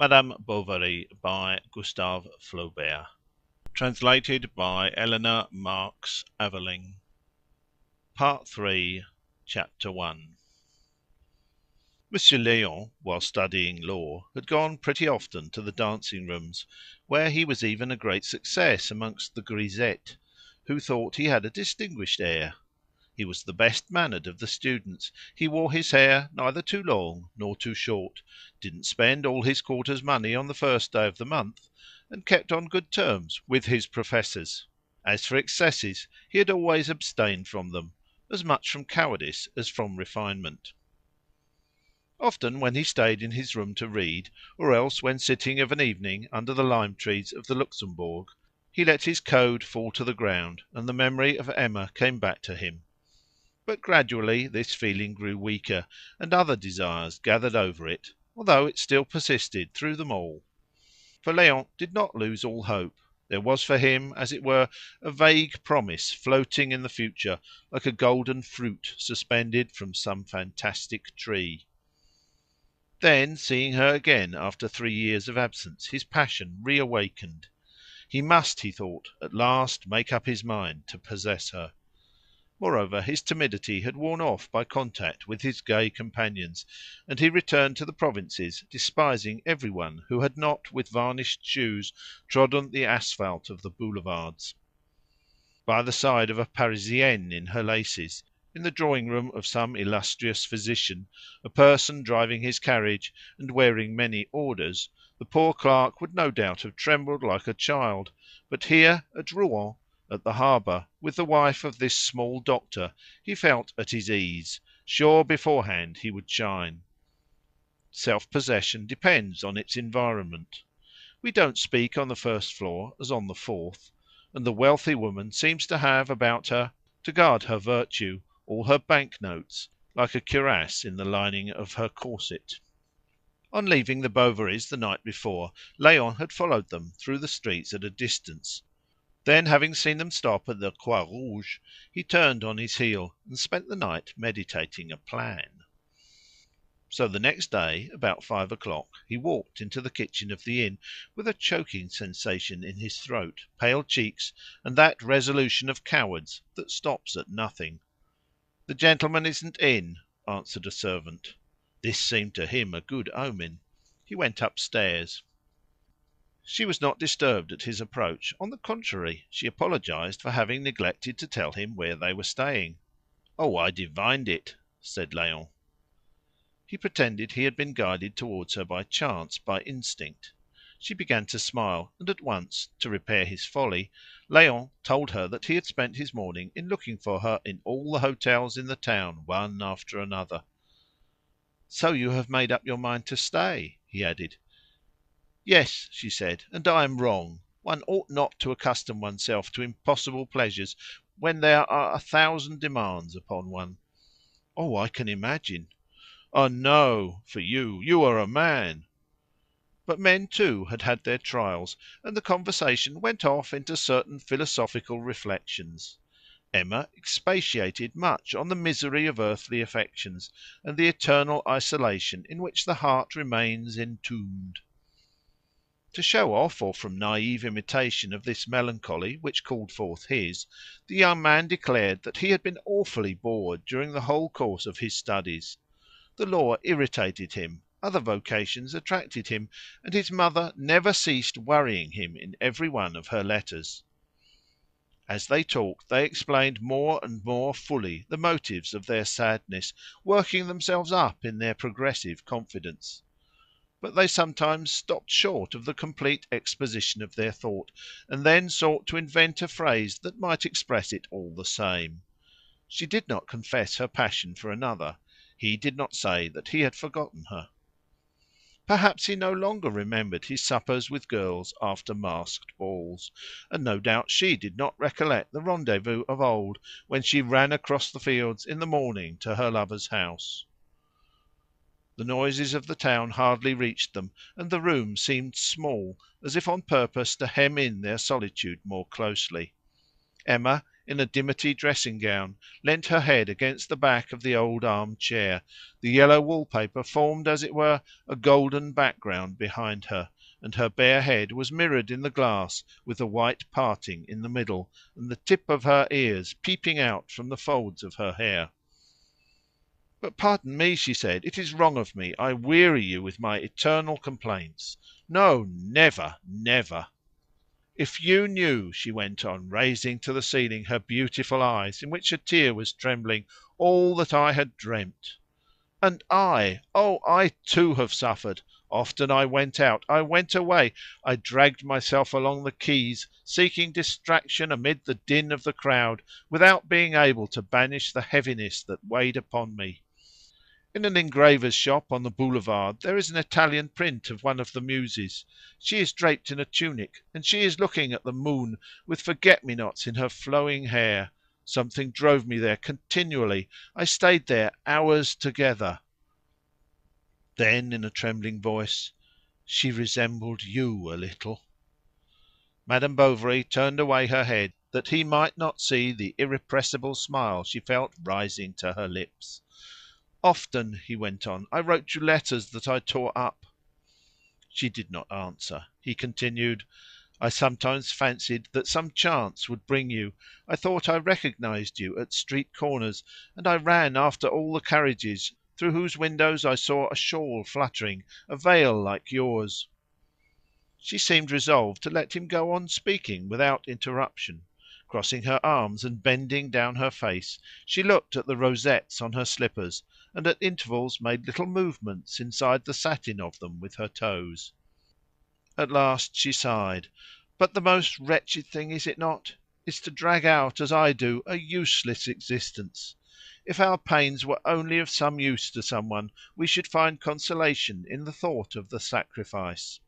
Madame Bovary by Gustave Flaubert. Translated by Eleanor Marks Aveling. Part 3, Chapter 1. Monsieur Léon, while studying law, had gone pretty often to the dancing rooms, where he was even a great success amongst the grisettes, who thought he had a distinguished air. He was the best mannered of the students. He wore his hair neither too long nor too short, didn't spend all his quarter's money on the first day of the month, and kept on good terms with his professors. As for excesses, he had always abstained from them, as much from cowardice as from refinement. Often when he stayed in his room to read, or else when sitting of an evening under the lime trees of the Luxembourg, he let his code fall to the ground, and the memory of Emma came back to him. But gradually this feeling grew weaker, and other desires gathered over it, although it still persisted through them all. For Léon did not lose all hope. There was for him, as it were, a vague promise floating in the future, like a golden fruit suspended from some fantastic tree. Then, seeing her again after 3 years of absence, his passion reawakened. He must, he thought, at last make up his mind to possess her. Moreover, his timidity had worn off by contact with his gay companions, and he returned to the provinces despising every one who had not with varnished shoes trodden the asphalt of the boulevards. By the side of a Parisienne in her laces, in the drawing room of some illustrious physician, a person driving his carriage and wearing many orders, the poor clerk would no doubt have trembled like a child, but here at Rouen, at the harbour, with the wife of this small doctor, he felt at his ease, sure beforehand he would shine. Self possession depends on its environment. We don't speak on the first floor as on the fourth, and the wealthy woman seems to have about her, to guard her virtue, all her bank notes, like a cuirass in the lining of her corset. On leaving the Bovarys the night before, Léon had followed them through the streets at a distance. Then, having seen them stop at the Croix Rouge, he turned on his heel and spent the night meditating a plan. So the next day, about 5 o'clock, he walked into the kitchen of the inn with a choking sensation in his throat, pale cheeks, and that resolution of cowards that stops at nothing. "The gentleman isn't in," answered a servant. This seemed to him a good omen. He went upstairs. She was not disturbed at his approach. On the contrary, she apologized for having neglected to tell him where they were staying. "Oh, I divined it," said Léon. He pretended he had been guided towards her by chance, by instinct. She began to smile, and at once, to repair his folly, Léon told her that he had spent his morning in looking for her in all the hotels in the town, one after another. "So you have made up your mind to stay?" he added. "Yes," she said, "and I am wrong. One ought not to accustom oneself to impossible pleasures when there are 1,000 demands upon one." "Oh, I can imagine." "Ah, no! For you are a man." But men, too, had had their trials, and the conversation went off into certain philosophical reflections. Emma expatiated much on the misery of earthly affections, and the eternal isolation in which the heart remains entombed. To show off, or from naive imitation of this melancholy which called forth his, the young man declared that he had been awfully bored during the whole course of his studies. The law irritated him, other vocations attracted him, and his mother never ceased worrying him in every one of her letters. As they talked they explained more and more fully the motives of their sadness, working themselves up in their progressive confidence. But they sometimes stopped short of the complete exposition of their thought, and then sought to invent a phrase that might express it all the same. She did not confess her passion for another. He did not say that he had forgotten her. Perhaps he no longer remembered his suppers with girls after masked balls, and no doubt she did not recollect the rendezvous of old, when she ran across the fields in the morning to her lover's house. The noises of the town hardly reached them, and the room seemed small, as if on purpose to hem in their solitude more closely. Emma, in a dimity dressing-gown, leant her head against the back of the old arm-chair. The yellow wall-paper formed, as it were, a golden background behind her, and her bare head was mirrored in the glass with the white parting in the middle, and the tip of her ears peeping out from the folds of her hair. "But pardon me," she said, "it is wrong of me. I weary you with my eternal complaints." "No, never, never." "If you knew," she went on, raising to the ceiling her beautiful eyes, in which a tear was trembling, "all that I had dreamt! And I, oh, I too have suffered. Often I went out, I went away, I dragged myself along the quays, seeking distraction amid the din of the crowd, without being able to banish the heaviness that weighed upon me. In an engraver's shop on the boulevard there is an Italian print of one of the muses. She is draped in a tunic, and she is looking at the moon, with forget-me-nots in her flowing hair. Something drove me there continually. I stayed there hours together." Then, in a trembling voice, "She resembled you a little." Madame Bovary turned away her head, that he might not see the irrepressible smile she felt rising to her lips. "Often," he went on, "I wrote you letters that I tore up." She did not answer. He continued, "I sometimes fancied that some chance would bring you. I thought I recognized you at street corners, and I ran after all the carriages, through whose windows I saw a shawl fluttering, a veil like yours." She seemed resolved to let him go on speaking without interruption. Crossing her arms and bending down her face, she looked at the rosettes on her slippers, and at intervals made little movements inside the satin of them with her toes. At last she sighed. "But the most wretched thing, is it not, is to drag out, as I do, a useless existence. If our pains were only of some use to someone, we should find consolation in the thought of the sacrifice."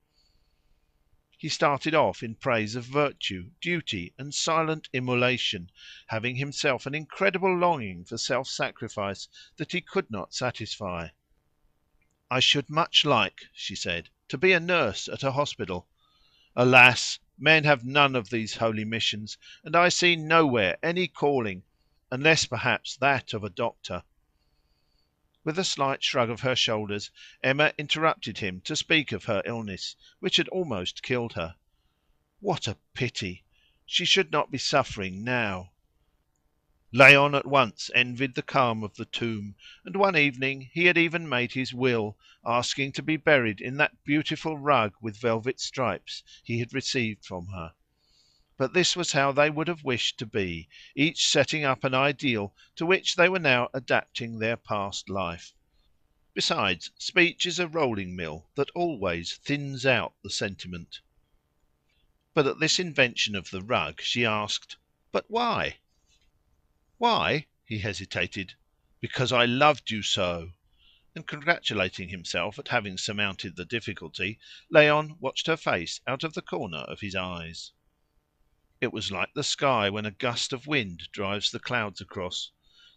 He started off in praise of virtue, duty, and silent immolation, having himself an incredible longing for self sacrifice that he could not satisfy. "I should much like," she said, "to be a nurse at a hospital. Alas! men have none of these holy missions, and I see nowhere any calling, unless perhaps that of a doctor." With a slight shrug of her shoulders, Emma interrupted him to speak of her illness, which had almost killed her. What a pity! She should not be suffering now. Léon at once envied the calm of the tomb, and one evening he had even made his will, asking to be buried in that beautiful rug with velvet stripes he had received from her. But this was how they would have wished to be, each setting up an ideal to which they were now adapting their past life. Besides, speech is a rolling mill that always thins out the sentiment. But at this invention of the rug she asked, "But why?" "Why?" He hesitated. "Because I loved you so." And congratulating himself at having surmounted the difficulty, Léon watched her face out of the corner of his eyes. It was like the sky when a gust of wind drives the clouds across.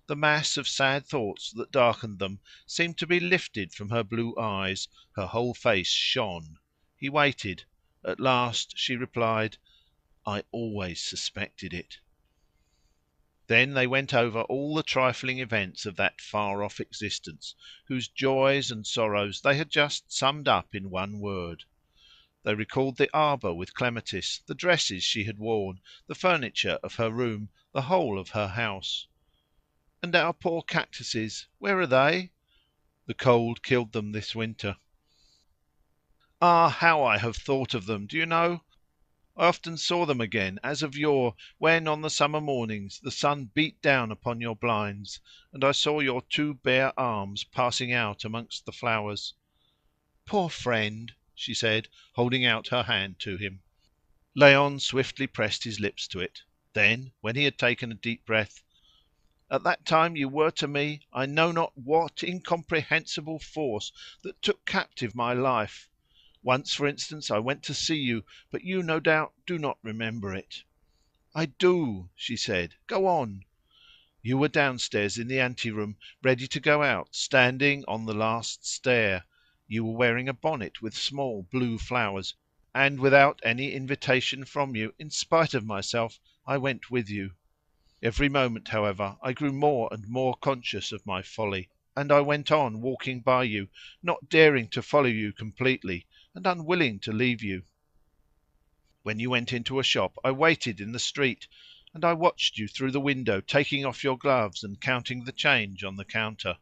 The mass of sad thoughts that darkened them seemed to be lifted from her blue eyes, her whole face shone. He waited. At last she replied, "I always suspected it." Then they went over all the trifling events of that far off existence, whose joys and sorrows they had just summed up in one word. They recalled the arbour with clematis, the dresses she had worn, the furniture of her room, the whole of her house. "And our poor cactuses, where are they?" "The cold killed them this winter." "Ah, how I have thought of them, do you know? I often saw them again, as of yore, when on the summer mornings the sun beat down upon your blinds, and I saw your two bare arms passing out amongst the flowers." "Poor friend!" she said, holding out her hand to him. Léon swiftly pressed his lips to it. Then, when he had taken a deep breath, "At that time you were to me I know not what incomprehensible force that took captive my life. Once, for instance, I went to see you, but you, no doubt, do not remember it." "I do," she said. "Go on." "You were downstairs in the anteroom, ready to go out, standing on the last stair. You were wearing a bonnet with small blue flowers, and without any invitation from you, in spite of myself, I went with you. Every moment, however, I grew more and more conscious of my folly, and I went on walking by you, not daring to follow you completely, and unwilling to leave you. When you went into a shop, I waited in the street, and I watched you through the window taking off your gloves and counting the change on the counter.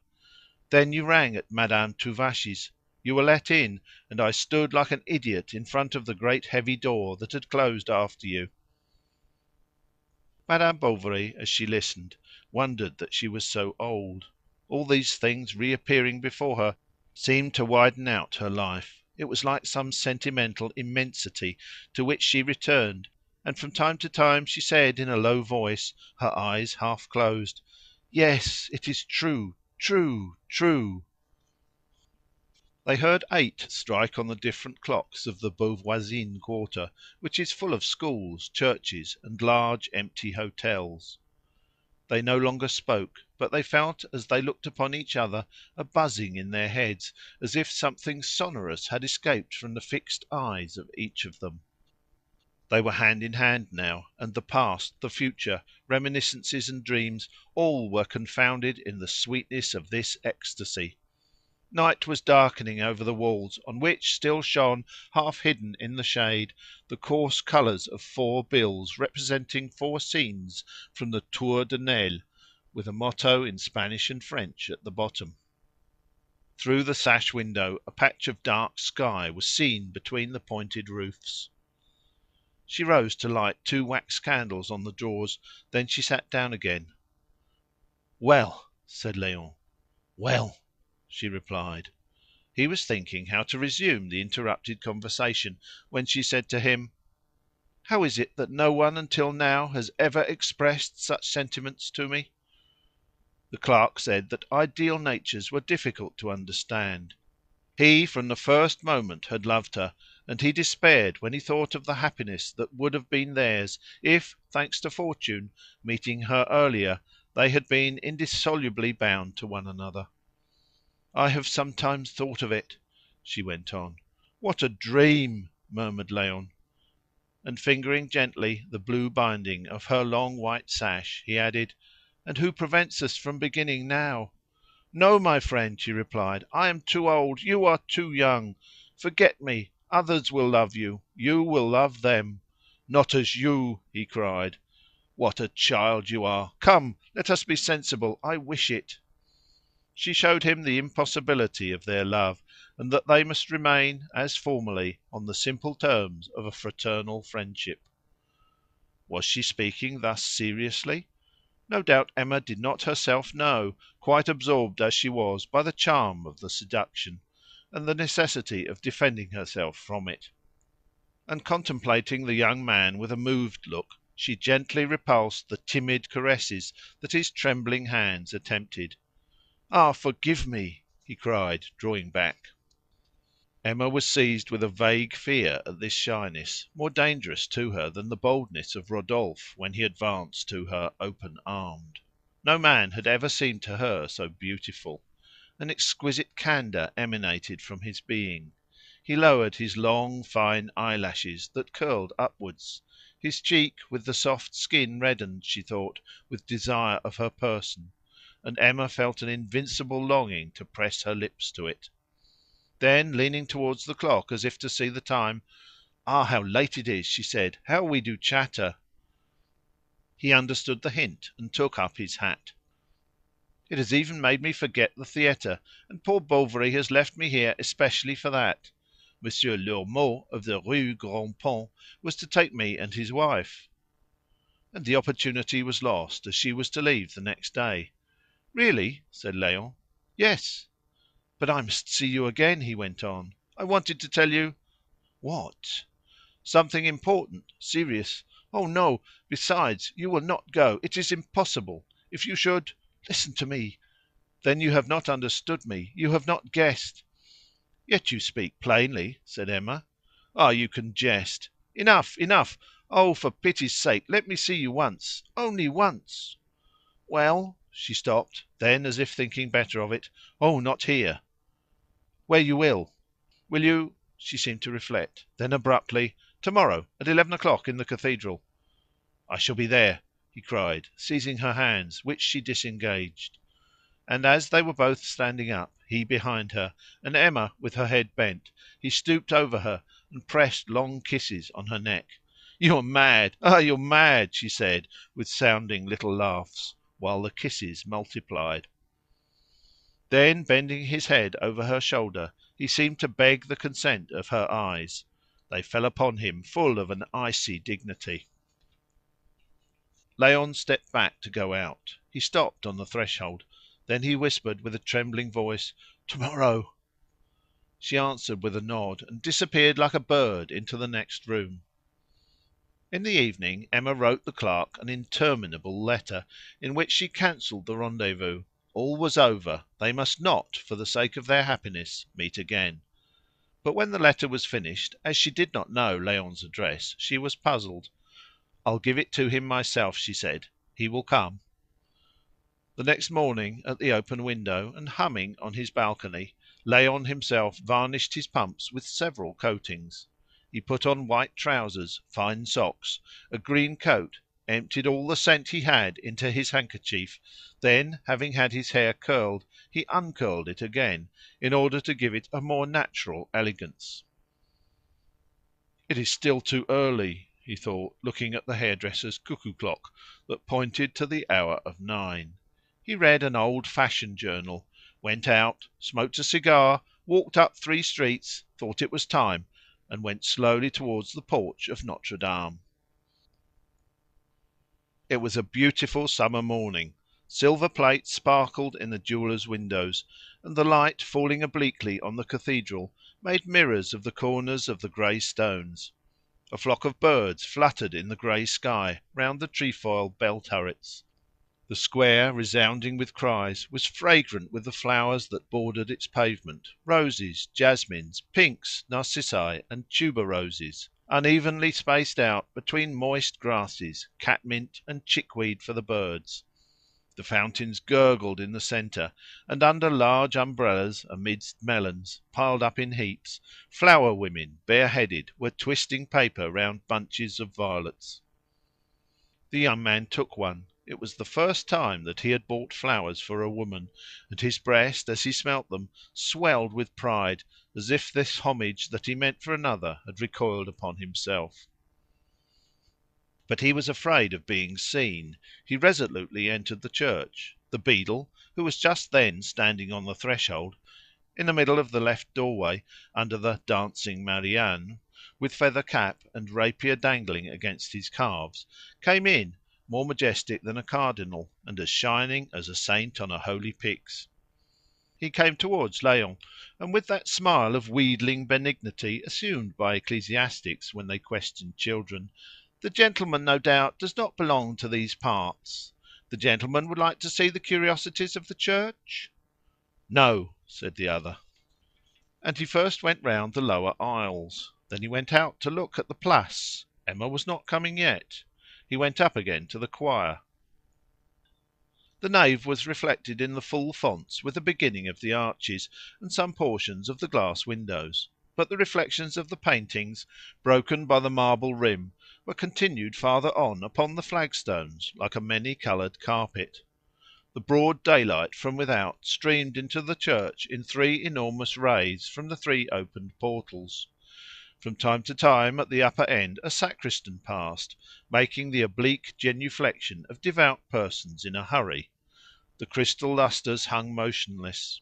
Then you rang at Madame Tuvache's. You were let in, and I stood like an idiot in front of the great heavy door that had closed after you. Madame Bovary, as she listened, wondered that she was so old. All these things reappearing before her seemed to widen out her life. It was like some sentimental immensity to which she returned, and from time to time she said in a low voice, her eyes half closed, "Yes, it is true, true, true." They heard eight strike on the different clocks of the Beauvoisine quarter, which is full of schools, churches, and large empty hotels. They no longer spoke, but they felt as they looked upon each other a buzzing in their heads, as if something sonorous had escaped from the fixed eyes of each of them. They were hand in hand now, and the past, the future, reminiscences and dreams, all were confounded in the sweetness of this ecstasy. Night was darkening over the walls, on which still shone, half hidden in the shade, the coarse colours of four bills representing four scenes from the Tour de Nesle, with a motto in Spanish and French at the bottom. Through the sash window a patch of dark sky was seen between the pointed roofs. She rose to light two wax candles on the drawers, then she sat down again. "Well!" said Léon. "Well!" she replied. He was thinking how to resume the interrupted conversation, when she said to him, "How is it that no one until now has ever expressed such sentiments to me?" The clerk said that ideal natures were difficult to understand. He from the first moment had loved her, and he despaired when he thought of the happiness that would have been theirs if, thanks to fortune, meeting her earlier, they had been indissolubly bound to one another. "I have sometimes thought of it," she went on. "What a dream!" murmured Léon. And fingering gently the blue binding of her long white sash, he added, "And who prevents us from beginning now?" "No, my friend," she replied. "I am too old, you are too young. Forget me, others will love you, you will love them." "Not as you!" he cried. "What a child you are! Come, let us be sensible. I wish it." She showed him the impossibility of their love, and that they must remain, as formerly, on the simple terms of a fraternal friendship. Was she speaking thus seriously? No doubt Emma did not herself know, quite absorbed as she was by the charm of the seduction, and the necessity of defending herself from it. And contemplating the young man with a moved look, she gently repulsed the timid caresses that his trembling hands attempted. "Ah, forgive me!" he cried, drawing back. Emma was seized with a vague fear at this shyness, more dangerous to her than the boldness of Rodolphe when he advanced to her open armed. No man had ever seemed to her so beautiful. An exquisite candour emanated from his being. He lowered his long fine eyelashes that curled upwards. His cheek with the soft skin reddened, she thought, with desire of her person, and Emma felt an invincible longing to press her lips to it. Then, leaning towards the clock as if to see the time, "Ah, how late it is!" she said. "How we do chatter!" He understood the hint and took up his hat. "It has even made me forget the theatre, and poor Bovary has left me here especially for that. Monsieur Lormeaux, of the Rue Grand Pont, was to take me and his wife." And the opportunity was lost, as she was to leave the next day. "Really?" said Léon. "Yes." "But I must see you again," he went on. "I wanted to tell you—" "What?" "Something important, serious. Oh, no! Besides, you will not go. It is impossible. If you should— Listen to me. Then you have not understood me. You have not guessed." "Yet you speak plainly," said Emma. "Ah, you can jest. Enough, enough! Oh, for pity's sake, let me see you once, only once." "Well—" She stopped; then, as if thinking better of it, "Oh, not here." "Where you will." "Will you—" She seemed to reflect. Then abruptly, "To morrow, at 11 o'clock, in the cathedral." "I shall be there." he cried, seizing her hands, which she disengaged. And as they were both standing up, he behind her, and Emma with her head bent, he stooped over her and pressed long kisses on her neck. "You are mad! Ah, you're mad!" she said, with sounding little laughs, while the kisses multiplied. Then, bending his head over her shoulder, he seemed to beg the consent of her eyes. They fell upon him full of an icy dignity. Léon stepped back to go out. He stopped on the threshold. Then he whispered with a trembling voice, "Tomorrow." She answered with a nod, and disappeared like a bird into the next room. In the evening Emma wrote the clerk an interminable letter, in which she cancelled the rendezvous. All was over; they must not, for the sake of their happiness, meet again. But when the letter was finished, as she did not know Léon's address, she was puzzled. "I'll give it to him myself," she said. "He will come." The next morning, at the open window, and humming on his balcony, Léon himself varnished his pumps with several coatings. He put on white trousers, fine socks, a green coat, emptied all the scent he had into his handkerchief, then, having had his hair curled, he uncurled it again, in order to give it a more natural elegance. "It is still too early," he thought, looking at the hairdresser's cuckoo clock that pointed to the hour of 9. He read an old fashion journal, went out, smoked a cigar, walked up 3 streets, thought it was time, and went slowly towards the porch of Notre Dame. It was a beautiful summer morning. Silver plates sparkled in the jewellers' windows, and the light falling obliquely on the cathedral made mirrors of the corners of the grey stones. A flock of birds fluttered in the grey sky round the trefoil bell turrets. The square, resounding with cries, was fragrant with the flowers that bordered its pavement, roses, jasmines, pinks, narcissi, and tuberoses, unevenly spaced out between moist grasses, catmint, and chickweed for the birds. The fountains gurgled in the centre, and under large umbrellas, amidst melons, piled up in heaps, flower women, bareheaded, were twisting paper round bunches of violets. The young man took one. It was the first time that he had bought flowers for a woman, and his breast, as he smelt them, swelled with pride, as if this homage that he meant for another had recoiled upon himself. But he was afraid of being seen. He resolutely entered the church. The beadle, who was just then standing on the threshold, in the middle of the left doorway, under the dancing Marianne, with feather cap and rapier dangling against his calves, came in, more majestic than a cardinal, and as shining as a saint on a holy pyx. He came towards Léon, and with that smile of wheedling benignity assumed by ecclesiastics when they question children, "The gentleman, no doubt, does not belong to these parts. The gentleman would like to see the curiosities of the church?" "No," said the other. And he first went round the lower aisles. Then he went out to look at the Place. Emma was not coming yet. He went up again to the choir. The nave was reflected in the full fonts with the beginning of the arches, and some portions of the glass windows. But the reflections of the paintings, broken by the marble rim, were continued farther on upon the flagstones, like a many-coloured carpet. The broad daylight from without streamed into the church in 3 enormous rays from the 3 opened portals. From time to time, at the upper end, a sacristan passed, making the oblique genuflection of devout persons in a hurry. The crystal lustres hung motionless.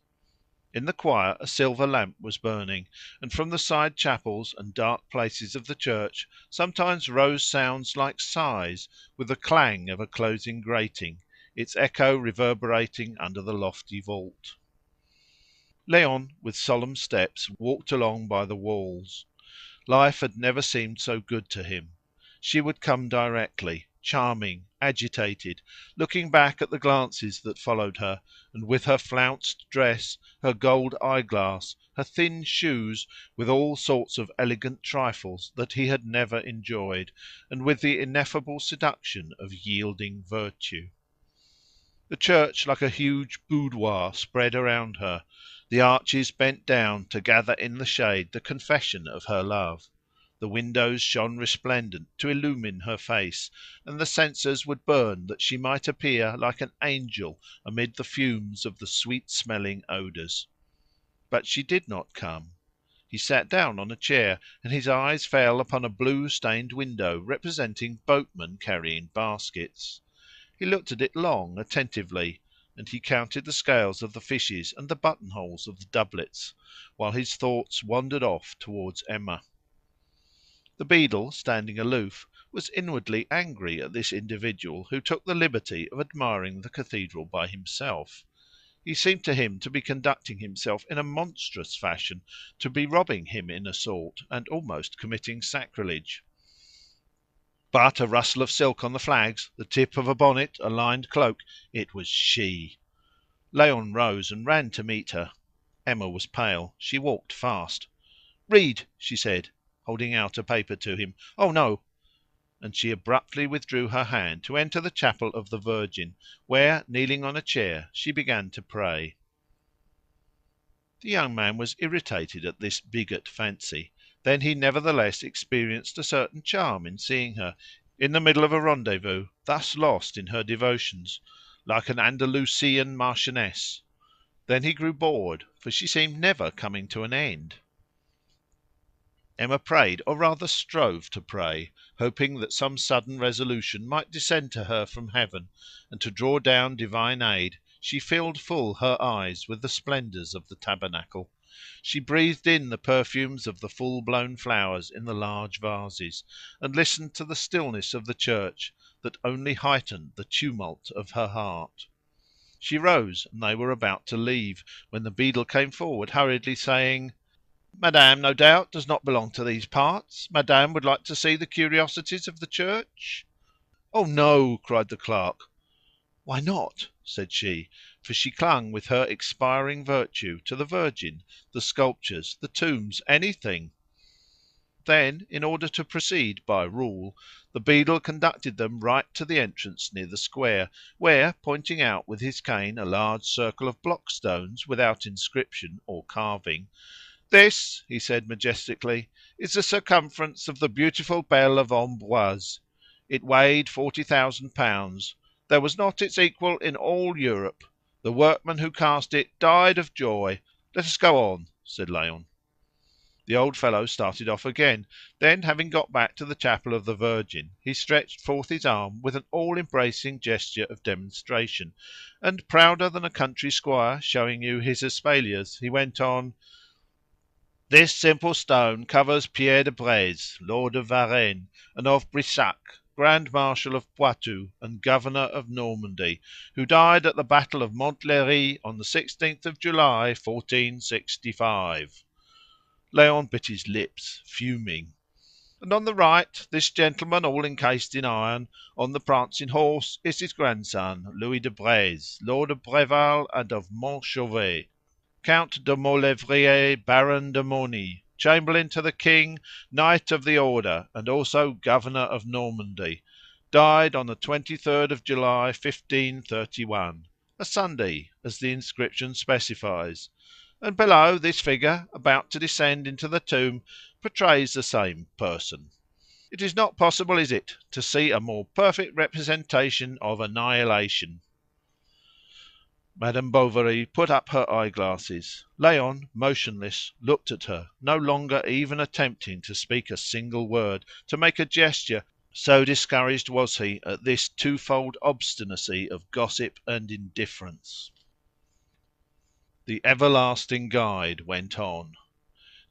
In the choir a silver lamp was burning, and from the side chapels and dark places of the church sometimes rose sounds like sighs, with the clang of a closing grating, its echo reverberating under the lofty vault. Léon, with solemn steps, walked along by the walls. Life had never seemed so good to him. She would come directly, charming, agitated, looking back at the glances that followed her, and with her flounced dress, her gold eyeglass, her thin shoes, with all sorts of elegant trifles that he had never enjoyed, and with the ineffable seduction of yielding virtue. The church, like a huge boudoir, spread around her. The arches bent down to gather in the shade the confession of her love. The windows shone resplendent to illumine her face, and the censers would burn that she might appear like an angel amid the fumes of the sweet smelling odours. But she did not come. He sat down on a chair, and his eyes fell upon a blue stained window representing boatmen carrying baskets. He looked at it long, attentively, and he counted the scales of the fishes and the buttonholes of the doublets, while his thoughts wandered off towards Emma. The beadle, standing aloof, was inwardly angry at this individual who took the liberty of admiring the cathedral by himself. He seemed to him to be conducting himself in a monstrous fashion, to be robbing him in a sort, and almost committing sacrilege. But a rustle of silk on the flags, the tip of a bonnet, a lined cloak, it was she. Léon rose and ran to meet her. Emma was pale. She walked fast. "Read," she said, holding out a paper to him. "Oh, no!" And she abruptly withdrew her hand to enter the chapel of the Virgin, where, kneeling on a chair, she began to pray. The young man was irritated at this bigot fancy. Then he nevertheless experienced a certain charm in seeing her, in the middle of a rendezvous, thus lost in her devotions, like an Andalusian marchioness. Then he grew bored, for she seemed never coming to an end. Emma prayed, or rather strove to pray, hoping that some sudden resolution might descend to her from heaven, and to draw down divine aid she filled full her eyes with the splendours of the tabernacle. She breathed in the perfumes of the full blown flowers in the large vases, and listened to the stillness of the church, that only heightened the tumult of her heart. She rose, and they were about to leave, when the beadle came forward hurriedly, saying "Madame, no doubt, does not belong to these parts. Madame would like to see the curiosities of the church?" "Oh, no!" cried the clerk. "Why not?" said she, for she clung with her expiring virtue to the Virgin, the sculptures, the tombs, anything. Then, in order to proceed by rule, the beadle conducted them right to the entrance near the square, where, pointing out with his cane a large circle of block stones without inscription or carving, "This," he said majestically, "is the circumference of the beautiful bell of Amboise. It weighed 40,000 pounds. There was not its equal in all Europe. The workman who cast it died of joy. Let us go on," said Léon. The old fellow started off again. Then, having got back to the chapel of the Virgin, he stretched forth his arm with an all embracing gesture of demonstration, and, prouder than a country squire showing you his espaliers, he went on "This simple stone covers Pierre de Breze, Lord of Varennes, and of Brissac, Grand Marshal of Poitou and Governor of Normandy, who died at the battle of Montlhéry on the 16th of July, 1465. Léon bit his lips, fuming. "And on the right, this gentleman, all encased in iron, on the prancing horse, is his grandson, Louis de Breze, Lord of Breval and of Montchauvet, Count de Maulevrier, Baron de Mauny, Chamberlain to the King, Knight of the Order, and also Governor of Normandy, died on the 23rd of July, 1531, a Sunday, as the inscription specifies. And below, this figure, about to descend into the tomb, portrays the same person. It is not possible, is it, to see a more perfect representation of annihilation?" Madame Bovary put up her eyeglasses. Léon, motionless, looked at her, no longer even attempting to speak a single word, to make a gesture, so discouraged was he at this twofold obstinacy of gossip and indifference. The everlasting guide went on.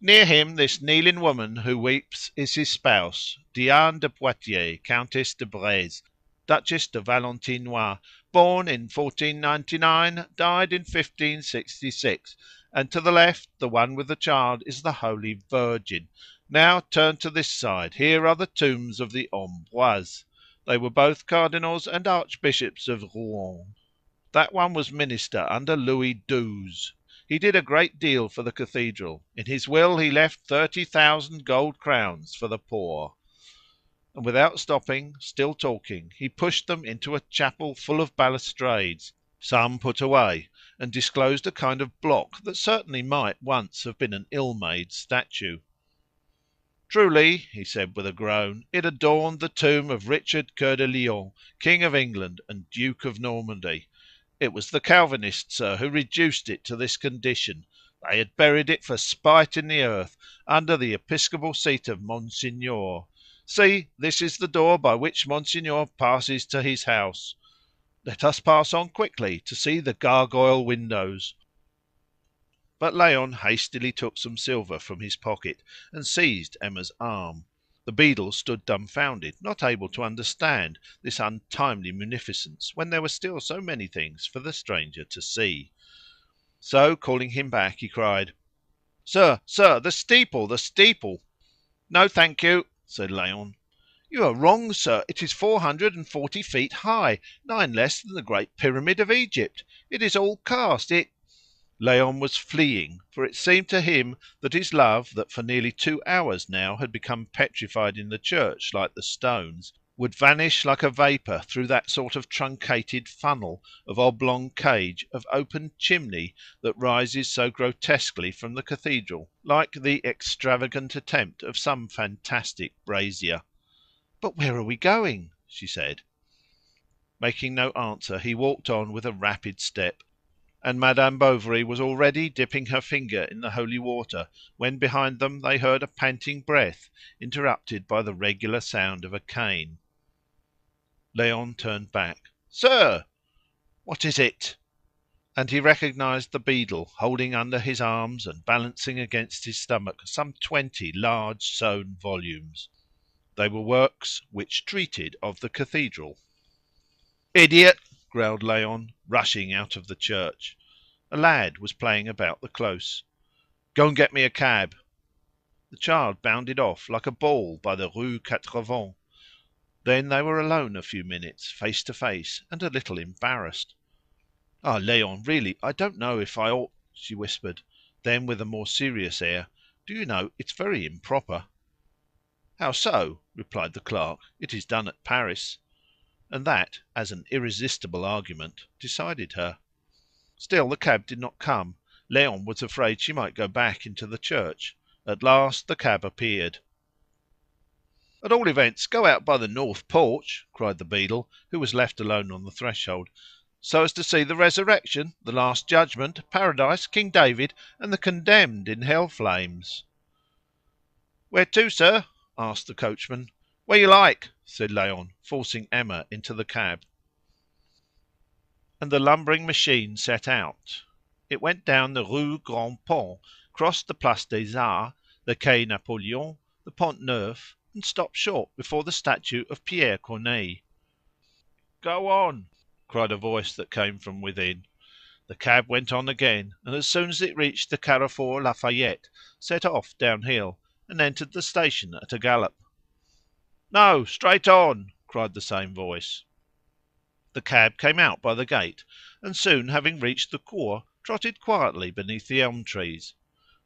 "Near him, this kneeling woman who weeps is his spouse, Diane de Poitiers, Countess de Breze, Duchess de Valentinois, born in 1499, died in 1566, and to the left, the one with the child, is the Holy Virgin. Now turn to this side. Here are the tombs of the Ambroise. They were both cardinals and archbishops of Rouen. That one was minister under Louis XII. He did a great deal for the cathedral. In his will he left 30,000 gold crowns for the poor." And without stopping, still talking, he pushed them into a chapel full of balustrades, some put away, and disclosed a kind of block that certainly might once have been an ill-made statue. Truly, he said with a groan, it adorned the tomb of Richard Coeur de Lion, King of England and Duke of Normandy. It was the Calvinists, sir, who reduced it to this condition. They had buried it for spite in the earth, under the episcopal seat of Monsignor. See, this is the door by which Monsignor passes to his house. Let us pass on quickly to see the gargoyle windows. But Léon hastily took some silver from his pocket and seized Emma's arm. The beadle stood dumbfounded, not able to understand this untimely munificence when there were still so many things for the stranger to see. So, calling him back, he cried, "Sir, sir, the steeple, the steeple!" "No, thank you," said Léon. "You are wrong, sir. It is 440 feet high, 9 less than the Great Pyramid of Egypt. It is all cast. It—" Léon was fleeing, for it seemed to him that his love, that for nearly 2 hours now had become petrified in the church like the stones, would vanish like a vapour through that sort of truncated funnel, of oblong cage, of open chimney that rises so grotesquely from the cathedral, like the extravagant attempt of some fantastic brazier. "But where are we going?" she said. Making no answer, he walked on with a rapid step, and Madame Bovary was already dipping her finger in the holy water when behind them they heard a panting breath interrupted by the regular sound of a cane. Léon turned back. "Sir!" "What is it?" And he recognized the beadle, holding under his arms and balancing against his stomach some 20 large sewn volumes. They were works which treated of the cathedral. "Idiot!" growled Léon, rushing out of the church. A lad was playing about the close. "Go and get me a cab." The child bounded off like a ball by the Rue Quatre Vents. Then they were alone a few minutes, face to face, and a little embarrassed. "Ah, Léon, really, I don't know if I ought," she whispered. Then, with a more serious air, "Do you know, it's very improper." "How so?" replied the clerk. "It is done at Paris." And that, as an irresistible argument, decided her. Still the cab did not come. Léon was afraid she might go back into the church. At last the cab appeared. "At all events, go out by the north porch," cried the beadle, who was left alone on the threshold, "so as to see the resurrection, the last judgment, paradise, King David, and the condemned in hell flames." "Where to, sir?" asked the coachman. "Where you like," said Léon, forcing Emma into the cab. And the lumbering machine set out. It went down the Rue Grand Pont, crossed the Place des Arts, the Quai Napoleon, the Pont Neuf, and stopped short before the statue of Pierre Corneille. "Go on!" cried a voice that came from within. The cab went on again, and as soon as it reached the Carrefour Lafayette, set off downhill, and entered the station at a gallop. "No, straight on!" cried the same voice. The cab came out by the gate, and soon having reached the Cours, trotted quietly beneath the elm trees.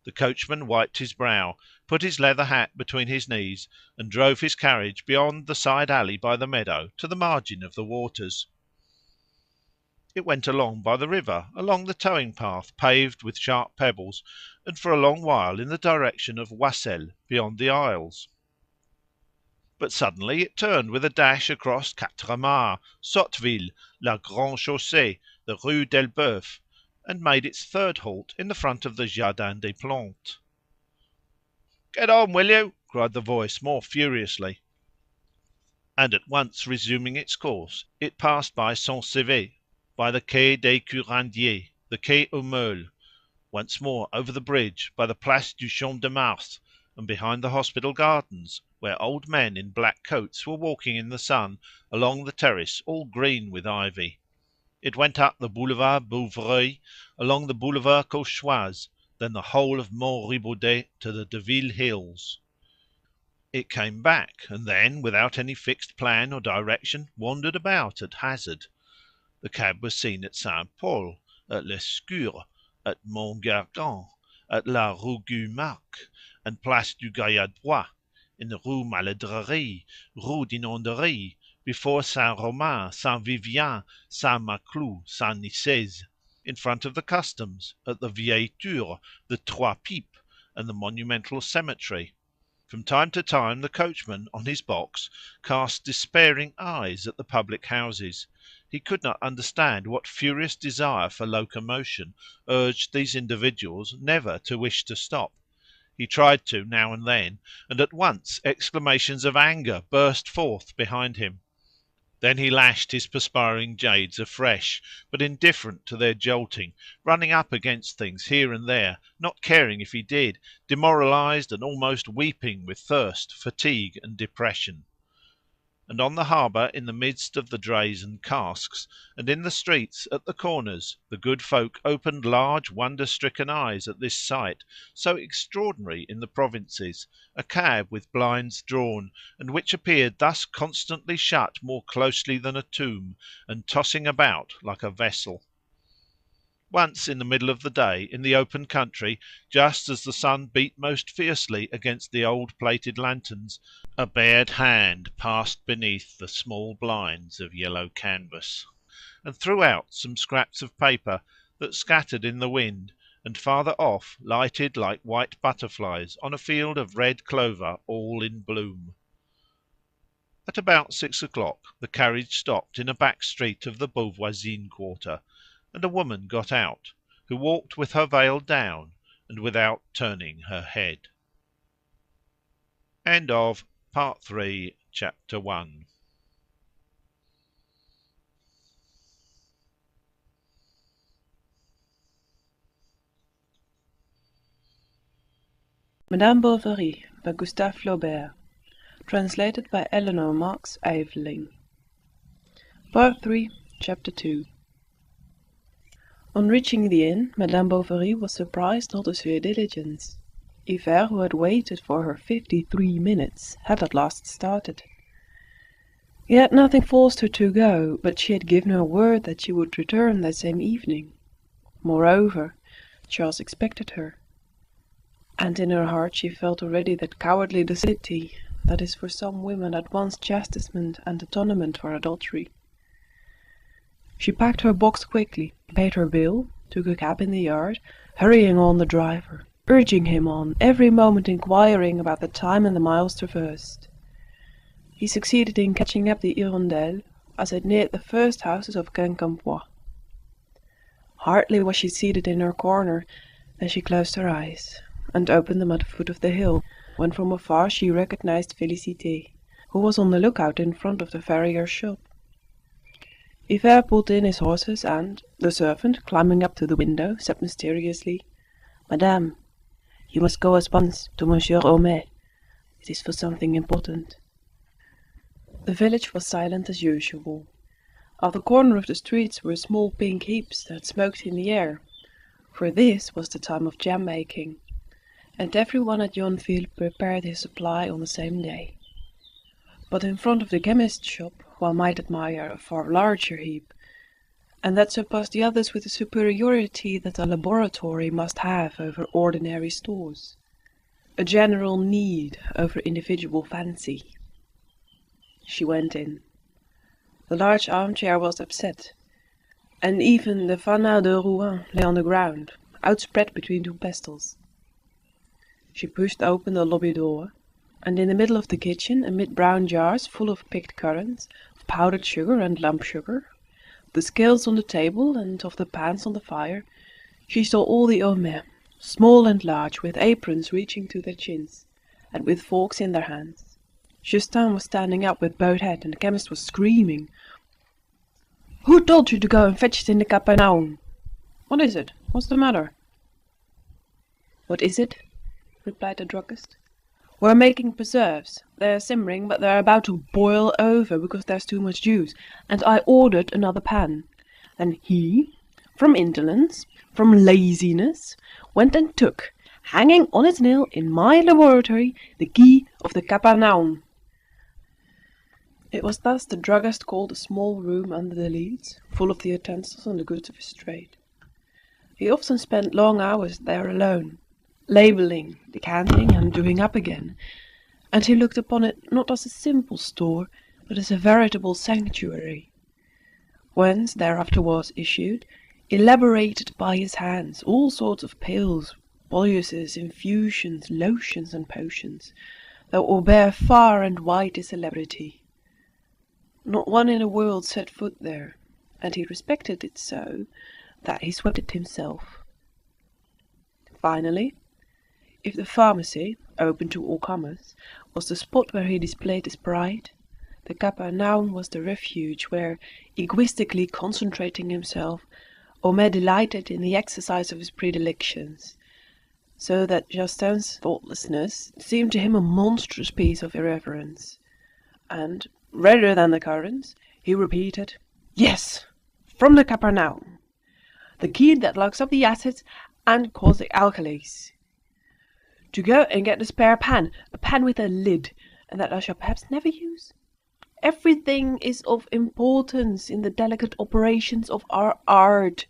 The coachman wiped his brow, put his leather hat between his knees, and drove his carriage beyond the side alley by the meadow to the margin of the waters. It went along by the river, along the towing path paved with sharp pebbles, and for a long while in the direction of Oissel, beyond the Isles. But suddenly it turned with a dash across Quatremares, Sotteville, La Grande Chaussée, the Rue d'Elbeuf, and made its third halt in the front of the Jardin des Plantes. "Get on, will you?" cried the voice more furiously. And at once resuming its course, it passed by Saint-Sever, by the Quai des Curandiers, the Quai aux Meules, once more over the bridge, by the Place du Champ de Mars, and behind the hospital gardens, where old men in black coats were walking in the sun along the terrace all green with ivy. It went up the Boulevard Bouvreuil, along the Boulevard Cauchoise, then the whole of Mont Ribaudet to the Deville Hills. It came back, and then, without any fixed plan or direction, wandered about at hazard. The cab was seen at Saint Paul, at Lescure, at Montgargan, at La Rue Gumarc, and Place du Gaillardois, in the Rue Maladrerie, Rue d'Inonderie, before Saint Romain, Saint Vivien, Saint Maclou, Saint Nicaise, in front of the Customs, at the Vieille Tour, the Trois Pipes, and the monumental cemetery. From time to time the coachman on his box cast despairing eyes at the public houses. He could not understand what furious desire for locomotion urged these individuals never to wish to stop. He tried to now and then, and at once exclamations of anger burst forth behind him. Then he lashed his perspiring jades afresh, but indifferent to their jolting, running up against things here and there, not caring if he did, demoralized and almost weeping with thirst, fatigue, and depression. And on the harbour, in the midst of the drays and casks, and in the streets at the corners, the good folk opened large wonder-stricken eyes at this sight, so extraordinary in the provinces, a cab with blinds drawn, and which appeared thus constantly shut more closely than a tomb, and tossing about like a vessel. Once in the middle of the day, in the open country, just as the sun beat most fiercely against the old plated lanterns, a bared hand passed beneath the small blinds of yellow canvas, and threw out some scraps of paper that scattered in the wind, and farther off lighted like white butterflies on a field of red clover all in bloom. At about 6 o'clock the carriage stopped in a back street of the Beauvoisine quarter, and a woman got out, who walked with her veil down and without turning her head. End of Part 3, Chapter 1. Madame Bovary by Gustave Flaubert. Translated by Eleanor Marx Aveling. Part 3, Chapter 2. On reaching the inn, Madame Bovary was surprised not to see a diligence. Hivert, who had waited for her 53 minutes, had at last started. Yet nothing forced her to go, but she had given her word that she would return that same evening. Moreover, Charles expected her. And in her heart she felt already that cowardly docility that is for some women at once chastisement and atonement for adultery. She packed her box quickly, paid her bill, took a cab in the yard, hurrying on the driver, urging him on, every moment inquiring about the time and the miles traversed. He succeeded in catching up the Hirondelle as it neared the first houses of Quincampoix. Hardly was she seated in her corner than she closed her eyes, and opened them at the foot of the hill, when from afar she recognized Félicité, who was on the lookout in front of the farrier's shop. Hivert pulled in his horses, and the servant, climbing up to the window, said mysteriously, "Madame, you must go at once to Monsieur Homais. It is for something important." The village was silent as usual. At the corner of the streets were small pink heaps that smoked in the air, for this was the time of jam making, and everyone at Yonville prepared his supply on the same day. But in front of the chemist's shop one might admire a far larger heap, and that surpassed the others with the superiority that a laboratory must have over ordinary stores, a general need over individual fancy. She went in. The large armchair was upset, and even the fanal de Rouen lay on the ground, outspread between two pestles. She pushed open the lobby door, and in the middle of the kitchen, amid brown jars full of picked currants, of powdered sugar and lump sugar, the scales on the table and of the pans on the fire, she saw all the hommes, small and large, with aprons reaching to their chins, and with forks in their hands. Justin was standing up with bowed head, and the chemist was screaming, "Who told you to go and fetch it in the Capernaum? What is it? What's the matter?" "What is it?" replied the druggist. "We're making preserves. They're simmering, but they're about to boil over because there's too much juice, and I ordered another pan." Then he, from indolence, from laziness, went and took, hanging on its nail in my laboratory, the key of the Capernaum. It was thus the druggist called a small room under the leads, full of the utensils and the goods of his trade. He often spent long hours there alone, labelling, decanting, and doing up again, and he looked upon it not as a simple store, but as a veritable sanctuary, whence there afterwards issued, elaborated by his hands, all sorts of pills, boluses, infusions, lotions, and potions, though Aubert far and wide a celebrity. Not one in the world set foot there, and he respected it so that he swept it himself. Finally, if the pharmacy, open to all comers, was the spot where he displayed his pride, the Capernaum was the refuge where, egoistically concentrating himself, Homais delighted in the exercise of his predilections, so that Justin's thoughtlessness seemed to him a monstrous piece of irreverence, and, redder than the currants, he repeated, "Yes, from the Capernaum, the key that locks up the acids and caustic alkalis. To go and get a spare pan, a pan with a lid, and that I shall perhaps never use. Everything is of importance in the delicate operations of our art,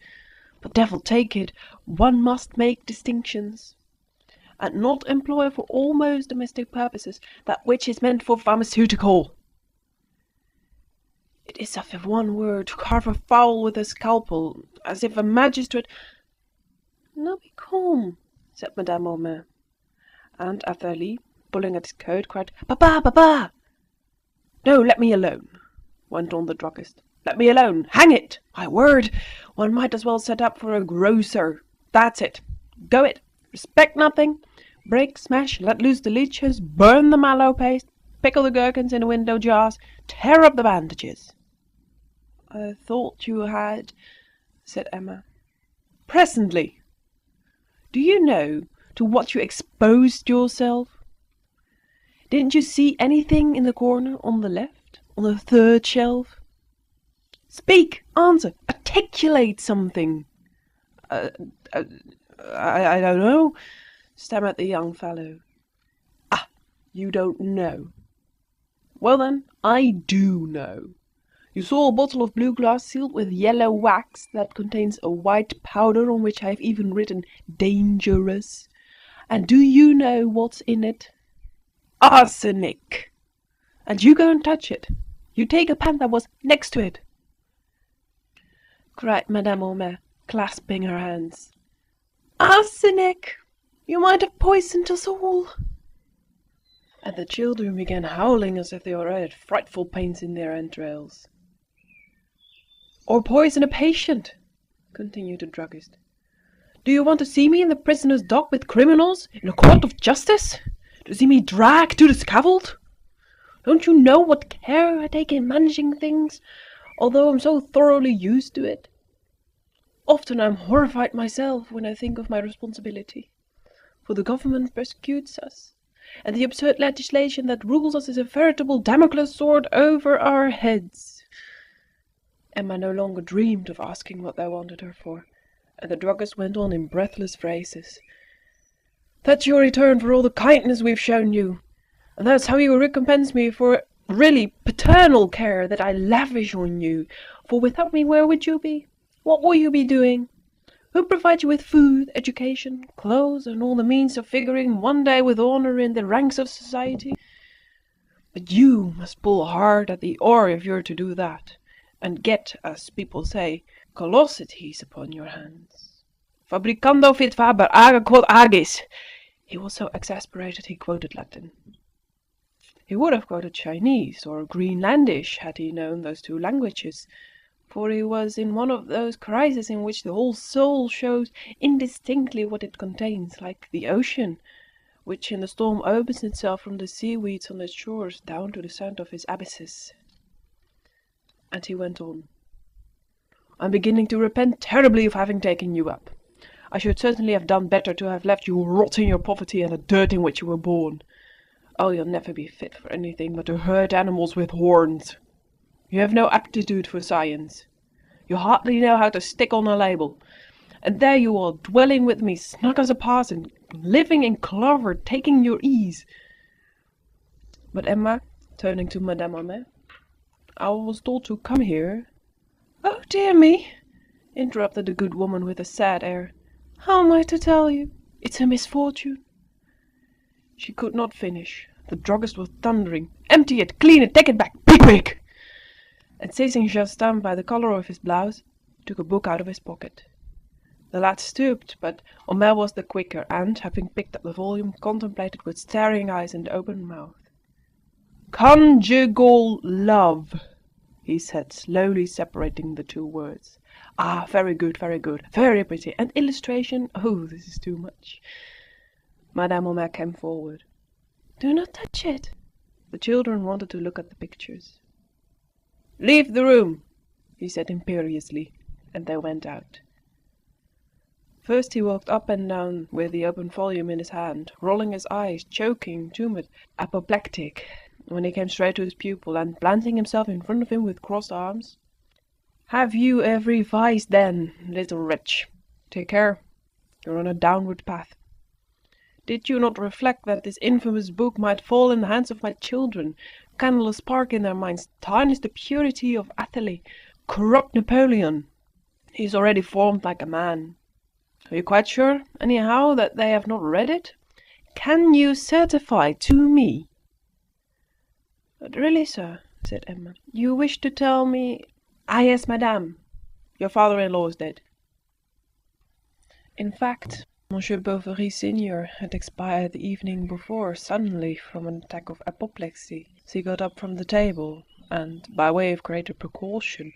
but devil take it, one must make distinctions, and not employ for almost domestic purposes that which is meant for pharmaceutical. It is as if one were to carve a fowl with a scalpel, as if a magistrate—" "Now be calm," said Madame Homais, and Athalie, pulling at his coat, cried, "Papa, papa!" "No, let me alone," went on the druggist. "Let me alone. Hang it! My word, one might as well set up for a grocer. That's it. Go it. Respect nothing. Break, smash, let loose the leeches, burn the mallow paste, pickle the gherkins in the window jars, tear up the bandages." "I thought you had—" said Emma. "Presently. Do you know to what you exposed yourself? Didn't you see anything in the corner on the left, on the third shelf? Speak, answer, articulate something." I don't know," stammered the young fellow. "Ah, you don't know. Well then, I do know. You saw a bottle of blue glass sealed with yellow wax that contains a white powder on which I have even written 'dangerous.' And do you know what's in it? Arsenic! And you go and touch it. You take a pan that was next to it," cried Madame Homais, clasping her hands. "Arsenic! You might have poisoned us all." And the children began howling as if they already had frightful pains in their entrails. "Or poison a patient," continued the druggist. "Do you want to see me in the prisoner's dock with criminals, in a court of justice? To see me dragged to the scaffold? Don't you know what care I take in managing things, although I'm so thoroughly used to it? Often I'm horrified myself when I think of my responsibility, for the government persecutes us, and the absurd legislation that rules us is a veritable Damocles sword over our heads." Emma no longer dreamed of asking what they wanted her for, and the druggist went on in breathless phrases. "That's your return for all the kindness we've shown you, and that's how you recompense me for really paternal care that I lavish on you, for without me where would you be? What will you be doing? Who provides you with food, education, clothes, and all the means of figuring one day with honor in the ranks of society? But you must pull hard at the oar if you're to do that, and get, as people say, callosities upon your hands. Fabricando fit faber, aga quod agis." He was so exasperated he quoted Latin. He would have quoted Chinese or Greenlandish had he known those two languages, for he was in one of those crises in which the whole soul shows indistinctly what it contains, like the ocean, which in the storm opens itself from the seaweeds on its shores down to the sound of its abysses. And he went on. "I'm beginning to repent terribly of having taken you up. I should certainly have done better to have left you rot in your poverty and the dirt in which you were born. Oh, you'll never be fit for anything but to herd animals with horns. You have no aptitude for science. You hardly know how to stick on a label. And there you are, dwelling with me, snug as a parson, living in clover, taking your ease." But Emma, turning to Madame Homais, "I was told to come here—" "Oh, dear me!" interrupted the good woman with a sad air. "How am I to tell you? It's a misfortune." She could not finish. The druggist was thundering. "Empty it! Clean it! Take it back! Be quick!" And seizing Justin by the collar of his blouse, took a book out of his pocket. The lad stooped, but Homais was the quicker, and, having picked up the volume, contemplated with staring eyes and open mouth. "Conjugal love," he said, slowly separating the two words. "Ah, very good, very pretty. And illustration? Oh, this is too much." Madame Homais came forward. "Do not touch it." The children wanted to look at the pictures. "Leave the room," he said imperiously, and they went out. First he walked up and down with the open volume in his hand, rolling his eyes, choking, tumid, apoplectic, when he came straight to his pupil, and planting himself in front of him with crossed arms. "Have you every vice, then, little wretch? Take care, you're on a downward path. Did you not reflect that this infamous book might fall in the hands of my children, kindle a spark in their minds, tarnish the purity of Athalie, corrupt Napoleon? He is already formed like a man. Are you quite sure, anyhow, that they have not read it? Can you certify to me?" "But really, sir," said Emma, "you wish to tell me—" "Ah, yes, madame. Your father-in-law is dead." In fact, Monsieur Bovary senior had expired the evening before suddenly from an attack of apoplexy. He got up from the table, and, by way of greater precaution,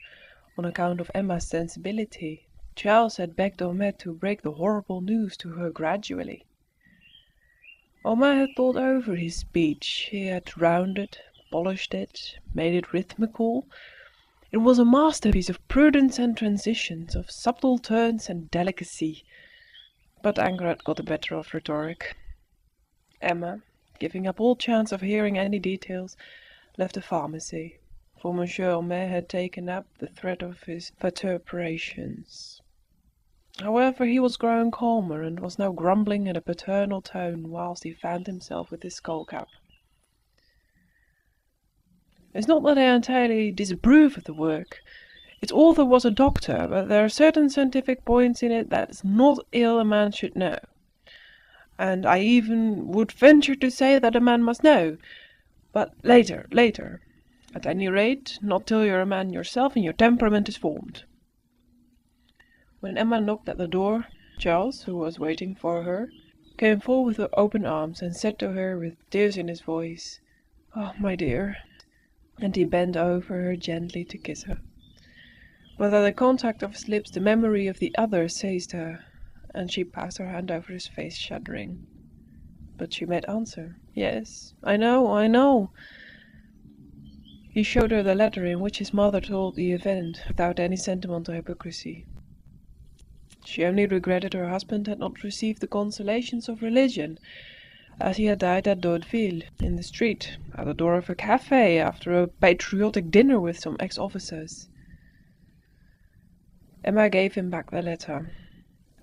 on account of Emma's sensibility, Charles had begged Homais to break the horrible news to her gradually. Homais had thought over his speech. He had rounded, polished it, made it rhythmical. It was a masterpiece of prudence and transitions, of subtle turns and delicacy. But anger had got the better of rhetoric. Emma, giving up all chance of hearing any details, left the pharmacy, for Monsieur Homais had taken up the thread of his vituperations. However, he was growing calmer, and was now grumbling in a paternal tone, whilst he fanned himself with his skull-cap. "It's not that I entirely disapprove of the work. Its author was a doctor, but there are certain scientific points in it that it's not ill a man should know. And I even would venture to say that a man must know. But later. At any rate, not till you're a man yourself and your temperament is formed." When Emma knocked at the door, Charles, who was waiting for her, came forward with open arms, and said to her with tears in his voice, "Oh, my dear," and he bent over her gently to kiss her. But at the contact of his lips the memory of the other seized her, and she passed her hand over his face, shuddering. But she made answer, "Yes, I know." He showed her the letter in which his mother told the event, without any sentimental hypocrisy. She only regretted her husband had not received the consolations of religion, as he had died at Daudeville, in the street, at the door of a cafe, after a patriotic dinner with some ex-officers. Emma gave him back the letter.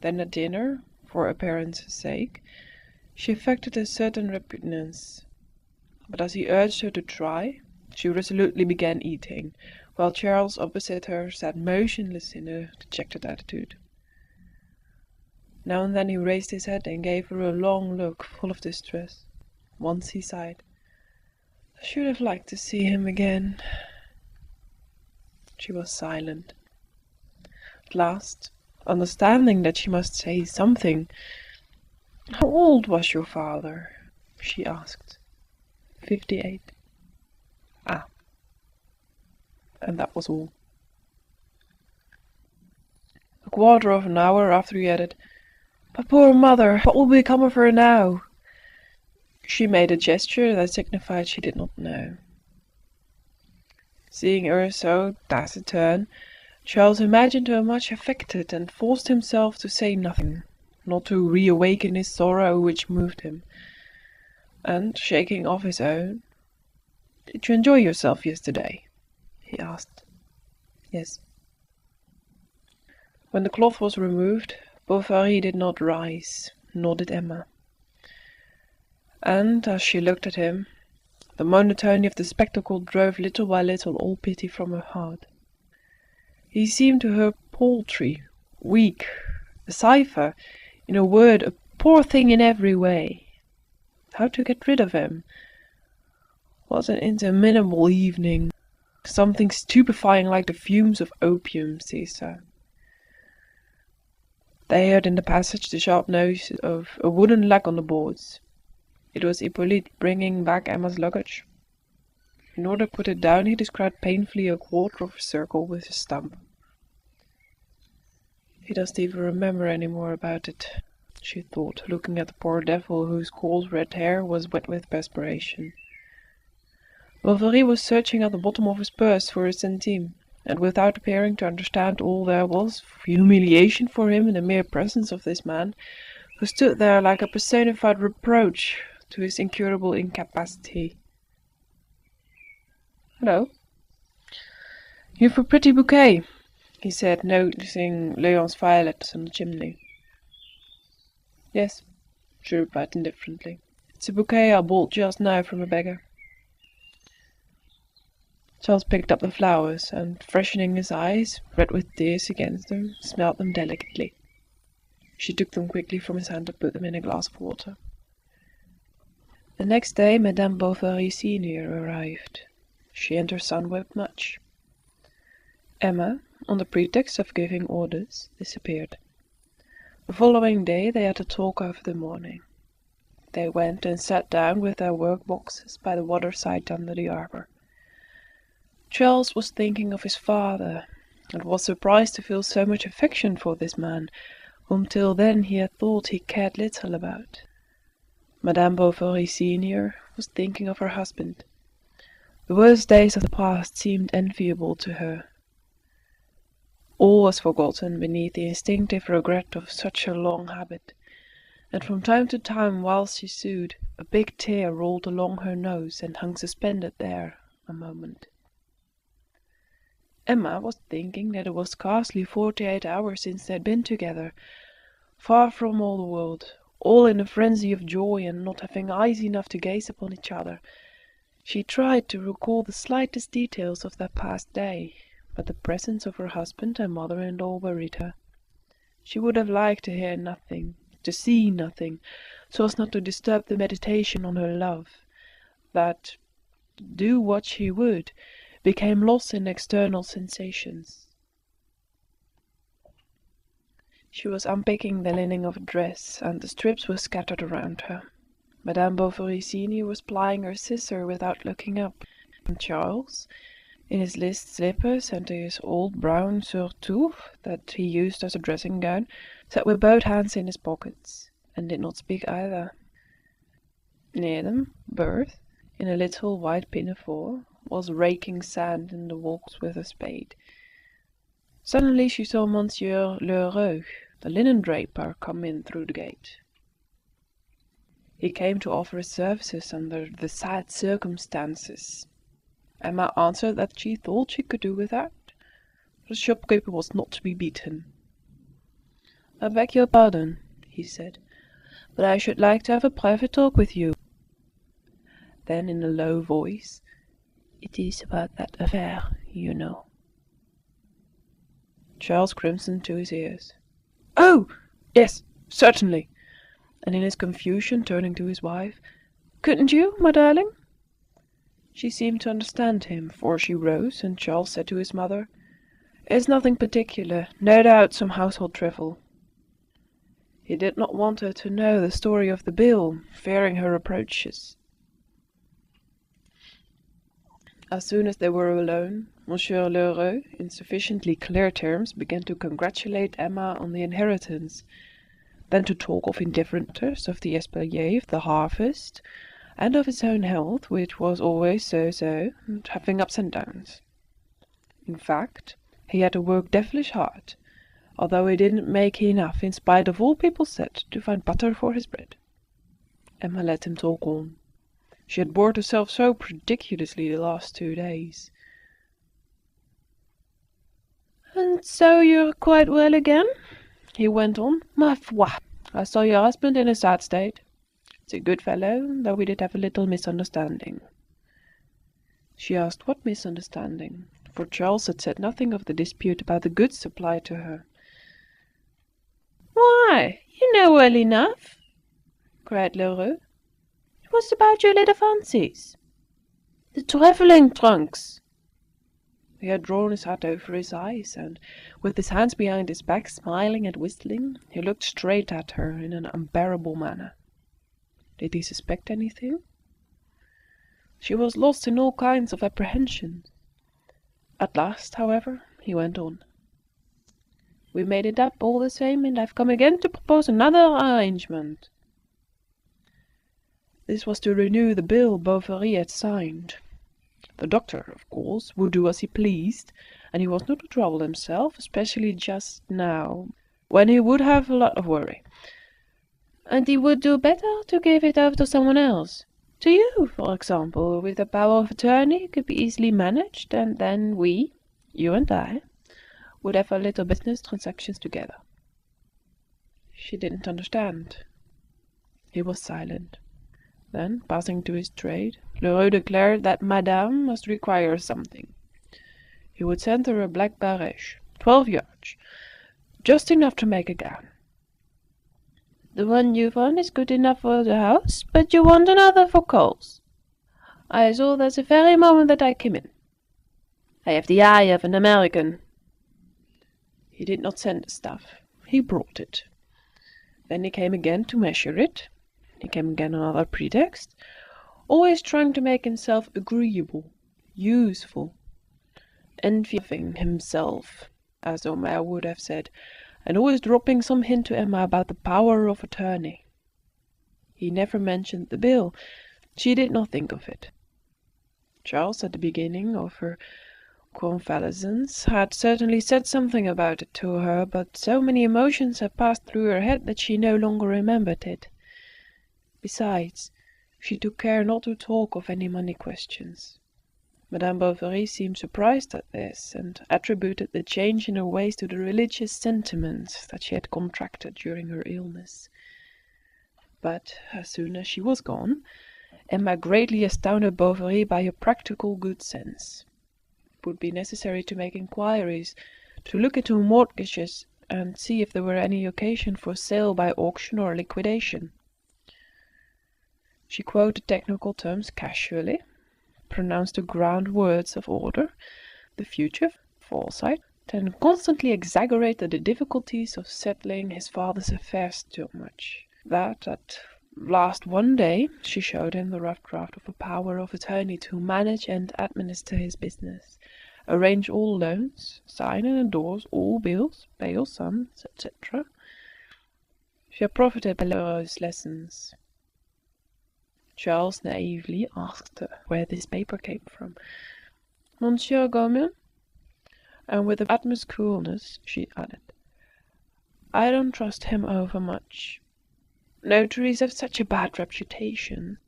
Then at dinner, for appearance's sake, she affected a certain repugnance. But as he urged her to try, she resolutely began eating, while Charles opposite her sat motionless in a dejected attitude. Now and then he raised his head and gave her a long look, full of distress. Once he sighed, "I should have liked to see him again." She was silent. At last, understanding that she must say something, "How old was your father?" she asked. 58. Ah. And that was all. A quarter of an hour after he added, "But poor mother, what will become of her now?" She made a gesture that signified she did not know. Seeing her so taciturn, Charles imagined her much affected, and forced himself to say nothing, not to reawaken his sorrow which moved him. And, shaking off his own, "Did you enjoy yourself yesterday?" he asked. "Yes." When the cloth was removed, Bovary did not rise, nor did Emma. And, as she looked at him, the monotony of the spectacle drove little by little all pity from her heart. He seemed to her paltry, weak, a cipher, in a word, a poor thing in every way. How to get rid of him? What an interminable evening! Something stupefying like the fumes of opium seized her. They heard in the passage the sharp noise of a wooden leg on the boards. It was Hippolyte bringing back Emma's luggage. In order to put it down, he described painfully a quarter of a circle with his stump. He doesn't even remember any more about it, she thought, looking at the poor devil whose coarse red hair was wet with perspiration. Bovary was searching at the bottom of his purse for a centime, and without appearing to understand all there was of humiliation for him in the mere presence of this man, who stood there like a personified reproach to his incurable incapacity. "Hello. You've a pretty bouquet," he said, noticing Léon's violets on the chimney. "Yes," she replied indifferently. "It's a bouquet I bought just now from a beggar." Charles picked up the flowers, and, freshening his eyes, red with tears against them, smelled them delicately. She took them quickly from his hand and put them in a glass of water. The next day Madame Bovary senior arrived. She and her son wept much. Emma, on the pretext of giving orders, disappeared. The following day they had a talk over the morning. They went and sat down with their work-boxes by the water-side under the arbor. Charles was thinking of his father, and was surprised to feel so much affection for this man, whom till then he had thought he cared little about. Madame Bovary senior was thinking of her husband. The worst days of the past seemed enviable to her. All was forgotten beneath the instinctive regret of such a long habit, and from time to time whilst she sewed, a big tear rolled along her nose and hung suspended there a moment. Emma was thinking that it was scarcely 48 hours since they had been together, far from all the world, all in a frenzy of joy and not having eyes enough to gaze upon each other. She tried to recall the slightest details of that past day, but the presence of her husband and mother-in-law worried her. She would have liked to hear nothing, to see nothing, so as not to disturb the meditation on her love, that, do what she would, became lost in external sensations. She was unpicking the lining of a dress, and the strips were scattered around her. Madame Bovary senior was plying her scissor without looking up, and Charles, in his list slippers and his old brown surtout that he used as a dressing-gown, sat with both hands in his pockets, and did not speak either. Near them, Berthe, in a little white pinafore, was raking sand in the walks with a spade. Suddenly she saw Monsieur Lheureux, the linen-draper, come in through the gate. He came to offer his services under the sad circumstances. Emma answered that she thought she could do without. The shopkeeper was not to be beaten. "I beg your pardon," he said, "but I should like to have a private talk with you." Then in a low voice, "It is about that affair, you know." Charles crimsoned to his ears. "Oh, yes, certainly," and in his confusion turning to his wife, "Couldn't you, my darling?" She seemed to understand him, for she rose, and Charles said to his mother, "It's nothing particular, no doubt some household trifle." He did not want her to know the story of the bill, fearing her reproaches. As soon as they were alone, Monsieur Lheureux, in sufficiently clear terms, began to congratulate Emma on the inheritance, then to talk of indifferent matters, of the espalier, of the harvest, and of his own health, which was always so-so, and having ups and downs. In fact, he had to work devilish hard, although he didn't make enough, in spite of all people said, to find butter for his bread. Emma let him talk on. She had bored herself so prodigiously the last 2 days. "And so you're quite well again?" he went on. "Ma foi, I saw your husband in a sad state. It's a good fellow, though we did have a little misunderstanding." She asked what misunderstanding, for Charles had said nothing of the dispute about the goods supplied to her. "Why, you know well enough," cried Lheureux. "It was about your little fancies. The travelling trunks." He had drawn his hat over his eyes, and, with his hands behind his back, smiling and whistling, he looked straight at her in an unbearable manner. Did he suspect anything? She was lost in all kinds of apprehensions. At last, however, he went on. "We made it up all the same, and I've come again to propose another arrangement." This was to renew the bill Bovary had signed. The doctor, of course, would do as he pleased, and he was not to trouble himself, especially just now, when he would have a lot of worry. And he would do better to give it over to someone else. To you, for example, with the power of attorney could be easily managed, and then we, you and I, would have our little business transactions together. She didn't understand. He was silent. Then, passing to his trade, Lheureux declared that Madame must require something. He would send her a black barège, 12 yards, just enough to make a gown. "The one you've on is good enough for the house, but you want another for coals. I saw that the very moment that I came in. I have the eye of an American." He did not send the stuff. He brought it. Then he came again to measure it. He came again on another pretext, always trying to make himself agreeable, useful, envying himself, as Homère would have said, and always dropping some hint to Emma about the power of attorney. He never mentioned the bill. She did not think of it. Charles, at the beginning of her convalescence, had certainly said something about it to her, but so many emotions had passed through her head that she no longer remembered it. Besides, she took care not to talk of any money questions. Madame Bovary seemed surprised at this, and attributed the change in her ways to the religious sentiments that she had contracted during her illness. But as soon as she was gone, Emma greatly astounded Bovary by her practical good sense. It would be necessary to make inquiries, to look into mortgages, and see if there were any occasion for sale by auction or liquidation. She quoted technical terms casually, pronounced the grand words of order, the future, foresight, and constantly exaggerated the difficulties of settling his father's affairs so much, that at last one day she showed him the rough draft of a power of attorney to manage and administer his business, arrange all loans, sign and endorse all bills, pay all sums, etc. She had profited by Lheureux's lessons. Charles naively asked her where this paper came from. "Monsieur Gaumont?" And with the utmost coolness she added, "I don't trust him overmuch. Notaries have such a bad reputation.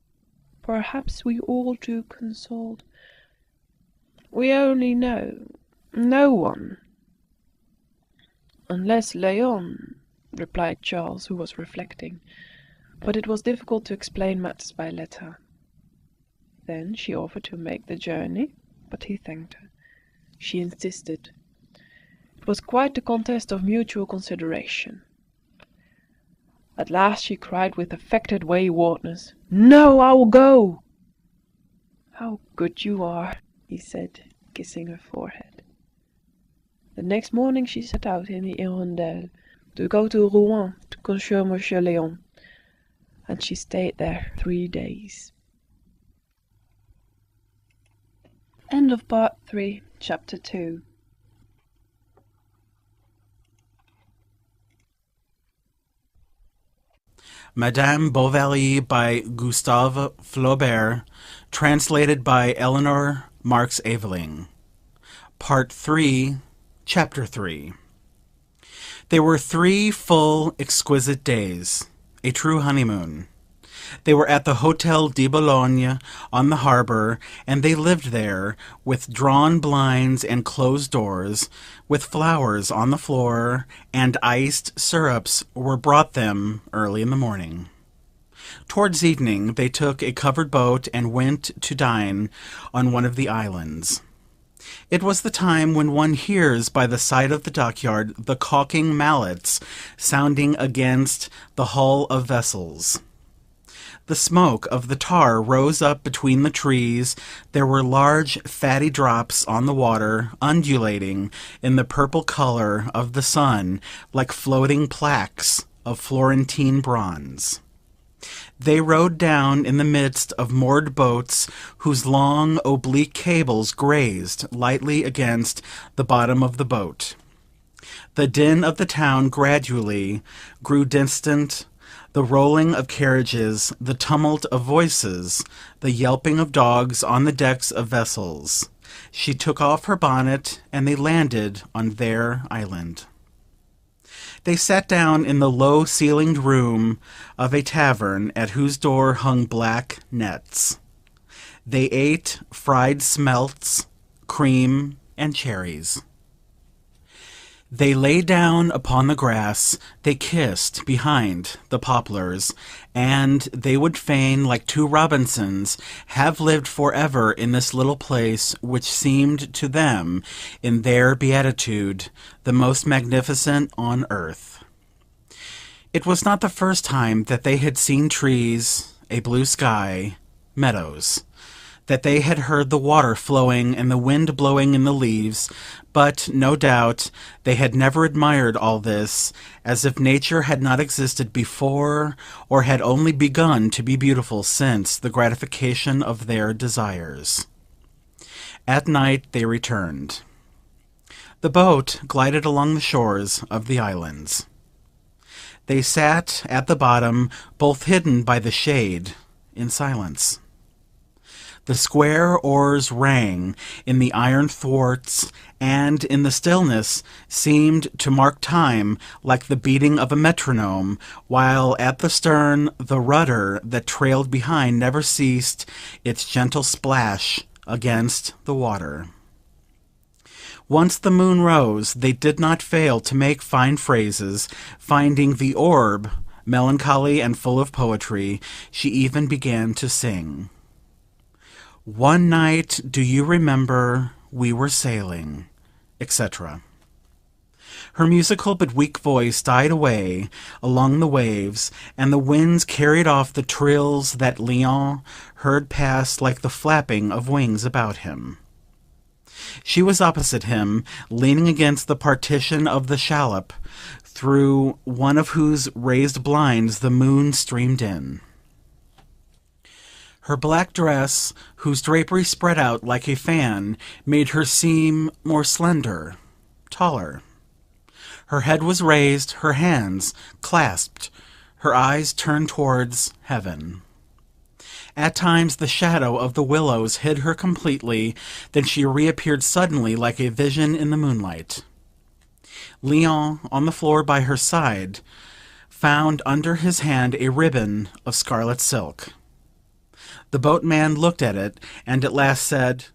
Perhaps we ought to consult. We only know no one." "Unless Léon," replied Charles, who was reflecting. But it was difficult to explain matters by letter. Then she offered to make the journey, but he thanked her. She insisted. It was quite a contest of mutual consideration. At last she cried with affected waywardness, "No, I will go!" "How good you are," he said, kissing her forehead. The next morning she set out in the Hirondelle to go to Rouen to consult Monsieur Léon, and she stayed there 3 days. End of Part 3, Chapter 2. Madame Bovary by Gustave Flaubert, translated by Eleanor Marx Aveling. Part 3, Chapter 3. They were 3 full, exquisite days. A true honeymoon. They were at the Hotel de Boulogne on the harbour, and they lived there, with drawn blinds and closed doors, with flowers on the floor, and iced syrups were brought them early in the morning. Towards evening they took a covered boat and went to dine on one of the islands. It was the time when one hears by the side of the dockyard the caulking mallets sounding against the hull of vessels. The smoke of the tar rose up between the trees. There were large, fatty drops on the water, undulating in the purple color of the sun like floating plaques of Florentine bronze. They rowed down in the midst of moored boats whose long oblique cables grazed lightly against the bottom of the boat. The din of the town gradually grew distant, the rolling of carriages, the tumult of voices, the yelping of dogs on the decks of vessels. She took off her bonnet, and they landed on their island. They sat down in the low-ceilinged room of a tavern at whose door hung black nets. They ate fried smelts, cream, and cherries. They lay down upon the grass, they kissed behind the poplars, and they would fain, like two Robinsons, have lived forever in this little place which seemed to them, in their beatitude, the most magnificent on earth. It was not the first time that they had seen trees, a blue sky, meadows, that they had heard the water flowing and the wind blowing in the leaves, but, no doubt, they had never admired all this, as if nature had not existed before, or had only begun to be beautiful since the gratification of their desires. At night they returned. The boat glided along the shores of the islands. They sat at the bottom, both hidden by the shade, in silence. The square oars rang in the iron thwarts, and in the stillness seemed to mark time like the beating of a metronome, while at the stern the rudder that trailed behind never ceased its gentle splash against the water. Once the moon rose, they did not fail to make fine phrases. Finding the orb melancholy and full of poetry, she even began to sing. One night, do you remember, we were sailing, etc. Her musical but weak voice died away along the waves, and the winds carried off the trills that Léon heard pass like the flapping of wings about him. She was opposite him, leaning against the partition of the shallop, through one of whose raised blinds the moon streamed in. Her black dress, whose drapery spread out like a fan, made her seem more slender, taller. Her head was raised, her hands clasped, her eyes turned towards heaven. At times the shadow of the willows hid her completely, then she reappeared suddenly like a vision in the moonlight. Léon, on the floor by her side, found under his hand a ribbon of scarlet silk. The boatman looked at it, and at last said,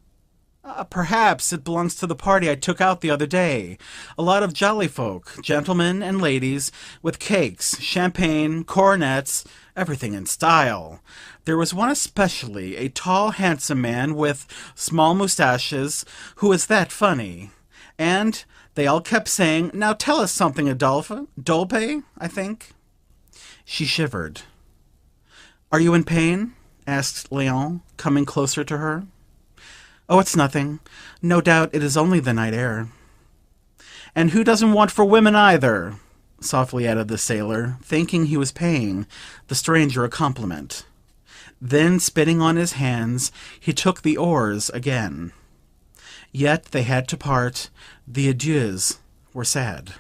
"Perhaps it belongs to the party I took out the other day. A lot of jolly folk, gentlemen and ladies, with cakes, champagne, coronets, everything in style. There was one especially, a tall, handsome man with small moustaches, who was that funny. And they all kept saying, 'Now tell us something, Adolphe. Dolpe, I think.'" She shivered. "Are you in pain?" asked Léon, coming closer to her. "Oh, it's nothing. No doubt it is only the night air." "And who doesn't want for women either?" softly added the sailor, thinking he was paying the stranger a compliment. Then, spitting on his hands, he took the oars again. Yet they had to part. The adieus were sad.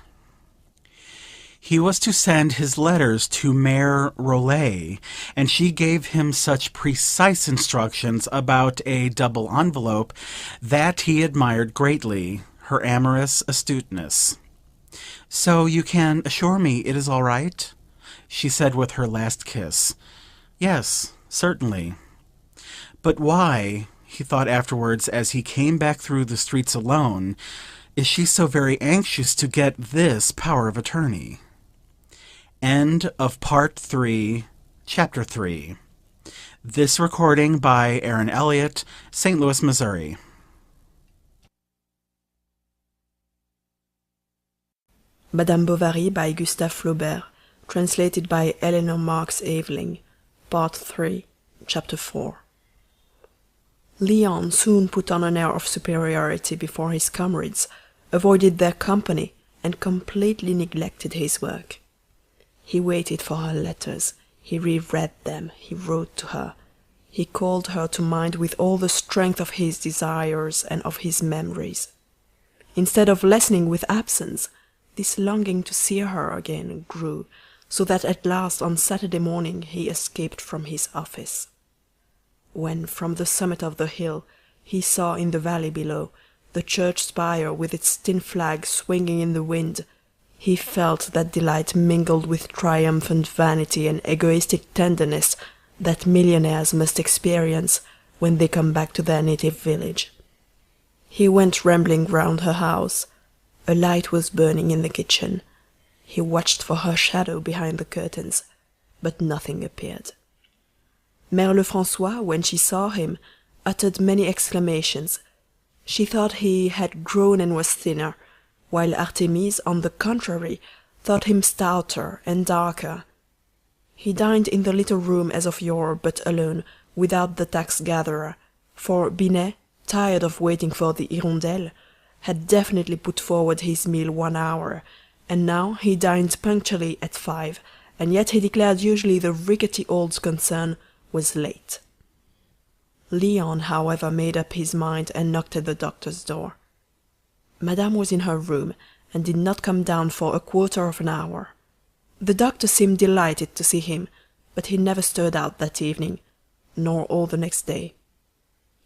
He was to send his letters to Mère Rouault, and she gave him such precise instructions about a double envelope that he admired greatly her amorous astuteness. "So you can assure me it is all right?" she said with her last kiss. "Yes, certainly." But why, he thought afterwards as he came back through the streets alone, is she so very anxious to get this power of attorney? End of Part 3, Chapter 3. This recording by Aaron Elliott, St. Louis, Missouri. Madame Bovary by Gustave Flaubert, translated by Eleanor Marks Aveling. Part 3, Chapter 4. Léon soon put on an air of superiority before his comrades, avoided their company, and completely neglected his work. He waited for her letters, he reread them, he wrote to her. He called her to mind with all the strength of his desires and of his memories. Instead of lessening with absence, this longing to see her again grew, so that at last on Saturday morning he escaped from his office. When from the summit of the hill he saw in the valley below the church spire with its tin flag swinging in the wind, he felt that delight mingled with triumphant vanity and egoistic tenderness that millionaires must experience when they come back to their native village. He went rambling round her house. A light was burning in the kitchen. He watched for her shadow behind the curtains, but nothing appeared. Mère Lefrançois, when she saw him, uttered many exclamations. She thought he had grown and was thinner, while Artémise, on the contrary, thought him stouter and darker. He dined in the little room as of yore, but alone, without the tax-gatherer, for Binet, tired of waiting for the Hirondelle, had definitely put forward his meal 1 hour, and now he dined punctually at 5, and yet he declared usually the rickety old concern was late. Léon, however, made up his mind and knocked at the doctor's door. Madame was in her room, and did not come down for 1/4 of an hour. The doctor seemed delighted to see him, but he never stirred out that evening, nor all the next day.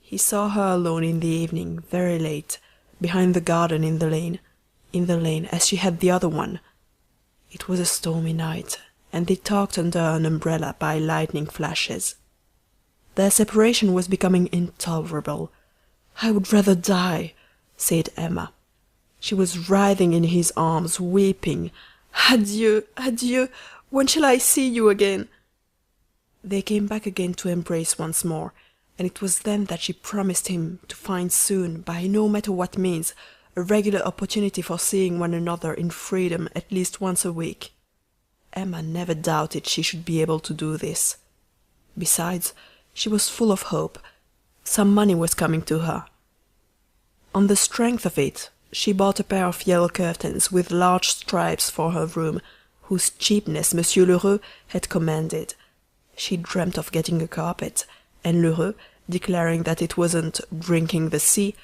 He saw her alone in the evening, very late, behind the garden in the lane as she had the other one. It was a stormy night, and they talked under an umbrella by lightning flashes. Their separation was becoming intolerable. "I would rather die," said Emma. She was writhing in his arms, weeping. "Adieu, adieu, when shall I see you again?" They came back again to embrace once more, and it was then that she promised him to find soon, by no matter what means, a regular opportunity for seeing one another in freedom at least once a week. Emma never doubted she should be able to do this. Besides, she was full of hope. Some money was coming to her. On the strength of it, she bought a pair of yellow curtains with large stripes for her room, whose cheapness Monsieur Lheureux had commanded. She dreamt of getting a carpet, and Lheureux, declaring that it wasn't drinking the sea,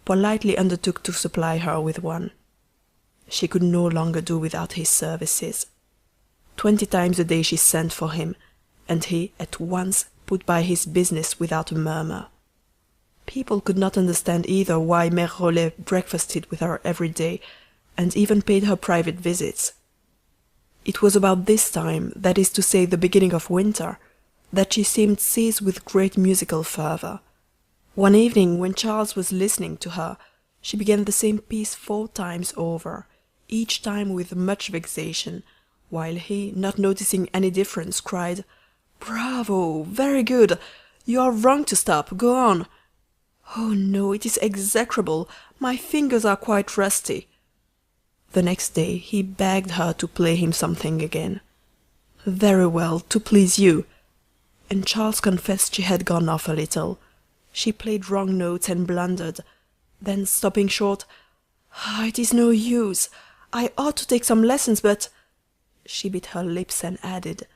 politely undertook to supply her with one. She could no longer do without his services. 20 times a day she sent for him, and he at once put by his business without a murmur. People could not understand either why Mère Rollet breakfasted with her every day, and even paid her private visits. It was about this time, that is to say the beginning of winter, that she seemed seized with great musical fervour. One evening, when Charles was listening to her, she began the same piece 4 times over, each time with much vexation, while he, not noticing any difference, cried, "Bravo! Very good! You are wrong to stop. Go on." "Oh no, it is execrable. My fingers are quite rusty." The next day he begged her to play him something again. "Very well, to please you." And Charles confessed she had gone off a little. She played wrong notes and blundered. Then, stopping short, "It is no use. I ought to take some lessons, but—" She bit her lips and added,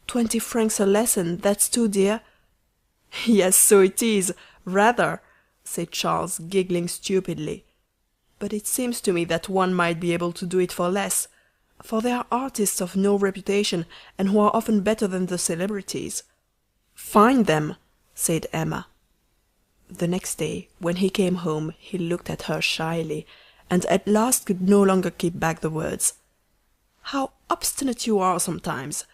20 francs a lesson, that's too dear." "Yes, so it is, rather," said Charles, giggling stupidly. "But it seems to me that one might be able to do it for less, for there are artists of no reputation, and who are often better than the celebrities." "Find them," said Emma. The next day, when he came home, he looked at her shyly, and at last could no longer keep back the words. "How obstinate you are sometimes!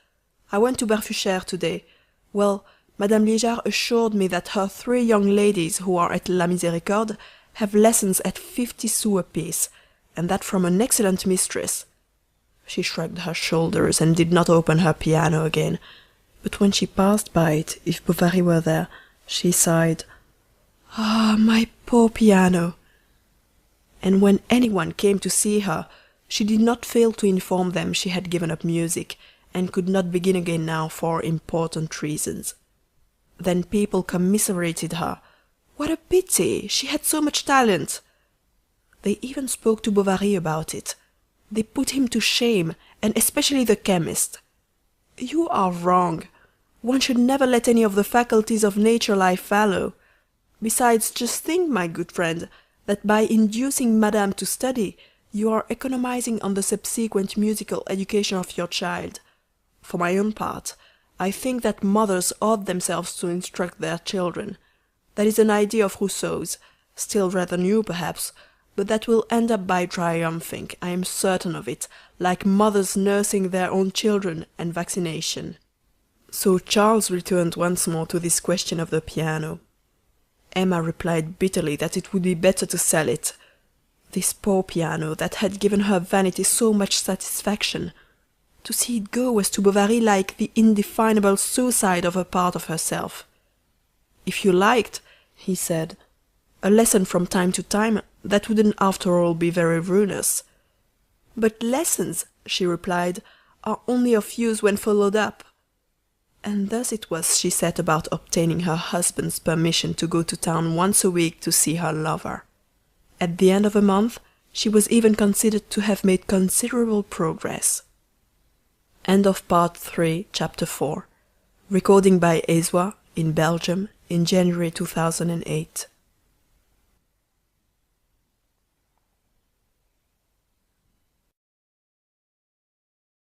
I went to Barfuchères today. Well, Madame Liégeard assured me that her 3 young ladies who are at La Miséricorde have lessons at 50 sous apiece, and that from an excellent mistress." She shrugged her shoulders and did not open her piano again, but when she passed by it, if Bovary were there, she sighed, "Ah, my poor piano!" And when anyone came to see her, she did not fail to inform them she had given up music, and could not begin again now for important reasons. Then people commiserated her. What a pity! She had so much talent! They even spoke to Bovary about it. They put him to shame, and especially the chemist. You are wrong. One should never let any of the faculties of nature lie fallow. Besides, just think, my good friend, that by inducing Madame to study, you are economizing on the subsequent musical education of your child. For my own part, I think that mothers ought themselves to instruct their children. That is an idea of Rousseau's, still rather new perhaps, but that will end up by triumphing, I am certain of it, like mothers nursing their own children and vaccination. So Charles returned once more to this question of the piano. Emma replied bitterly that it would be better to sell it. This poor piano, that had given her vanity so much satisfaction. To see it go was to Bovary like the indefinable suicide of a part of herself. If you liked, he said, a lesson from time to time, that wouldn't after all be very ruinous. But lessons, she replied, are only of use when followed up. And thus it was she set about obtaining her husband's permission to go to town once a week to see her lover. At the end of a month, she was even considered to have made considerable progress. End of Part 3, Chapter 4. Recording by Ezwa in Belgium in January 2008.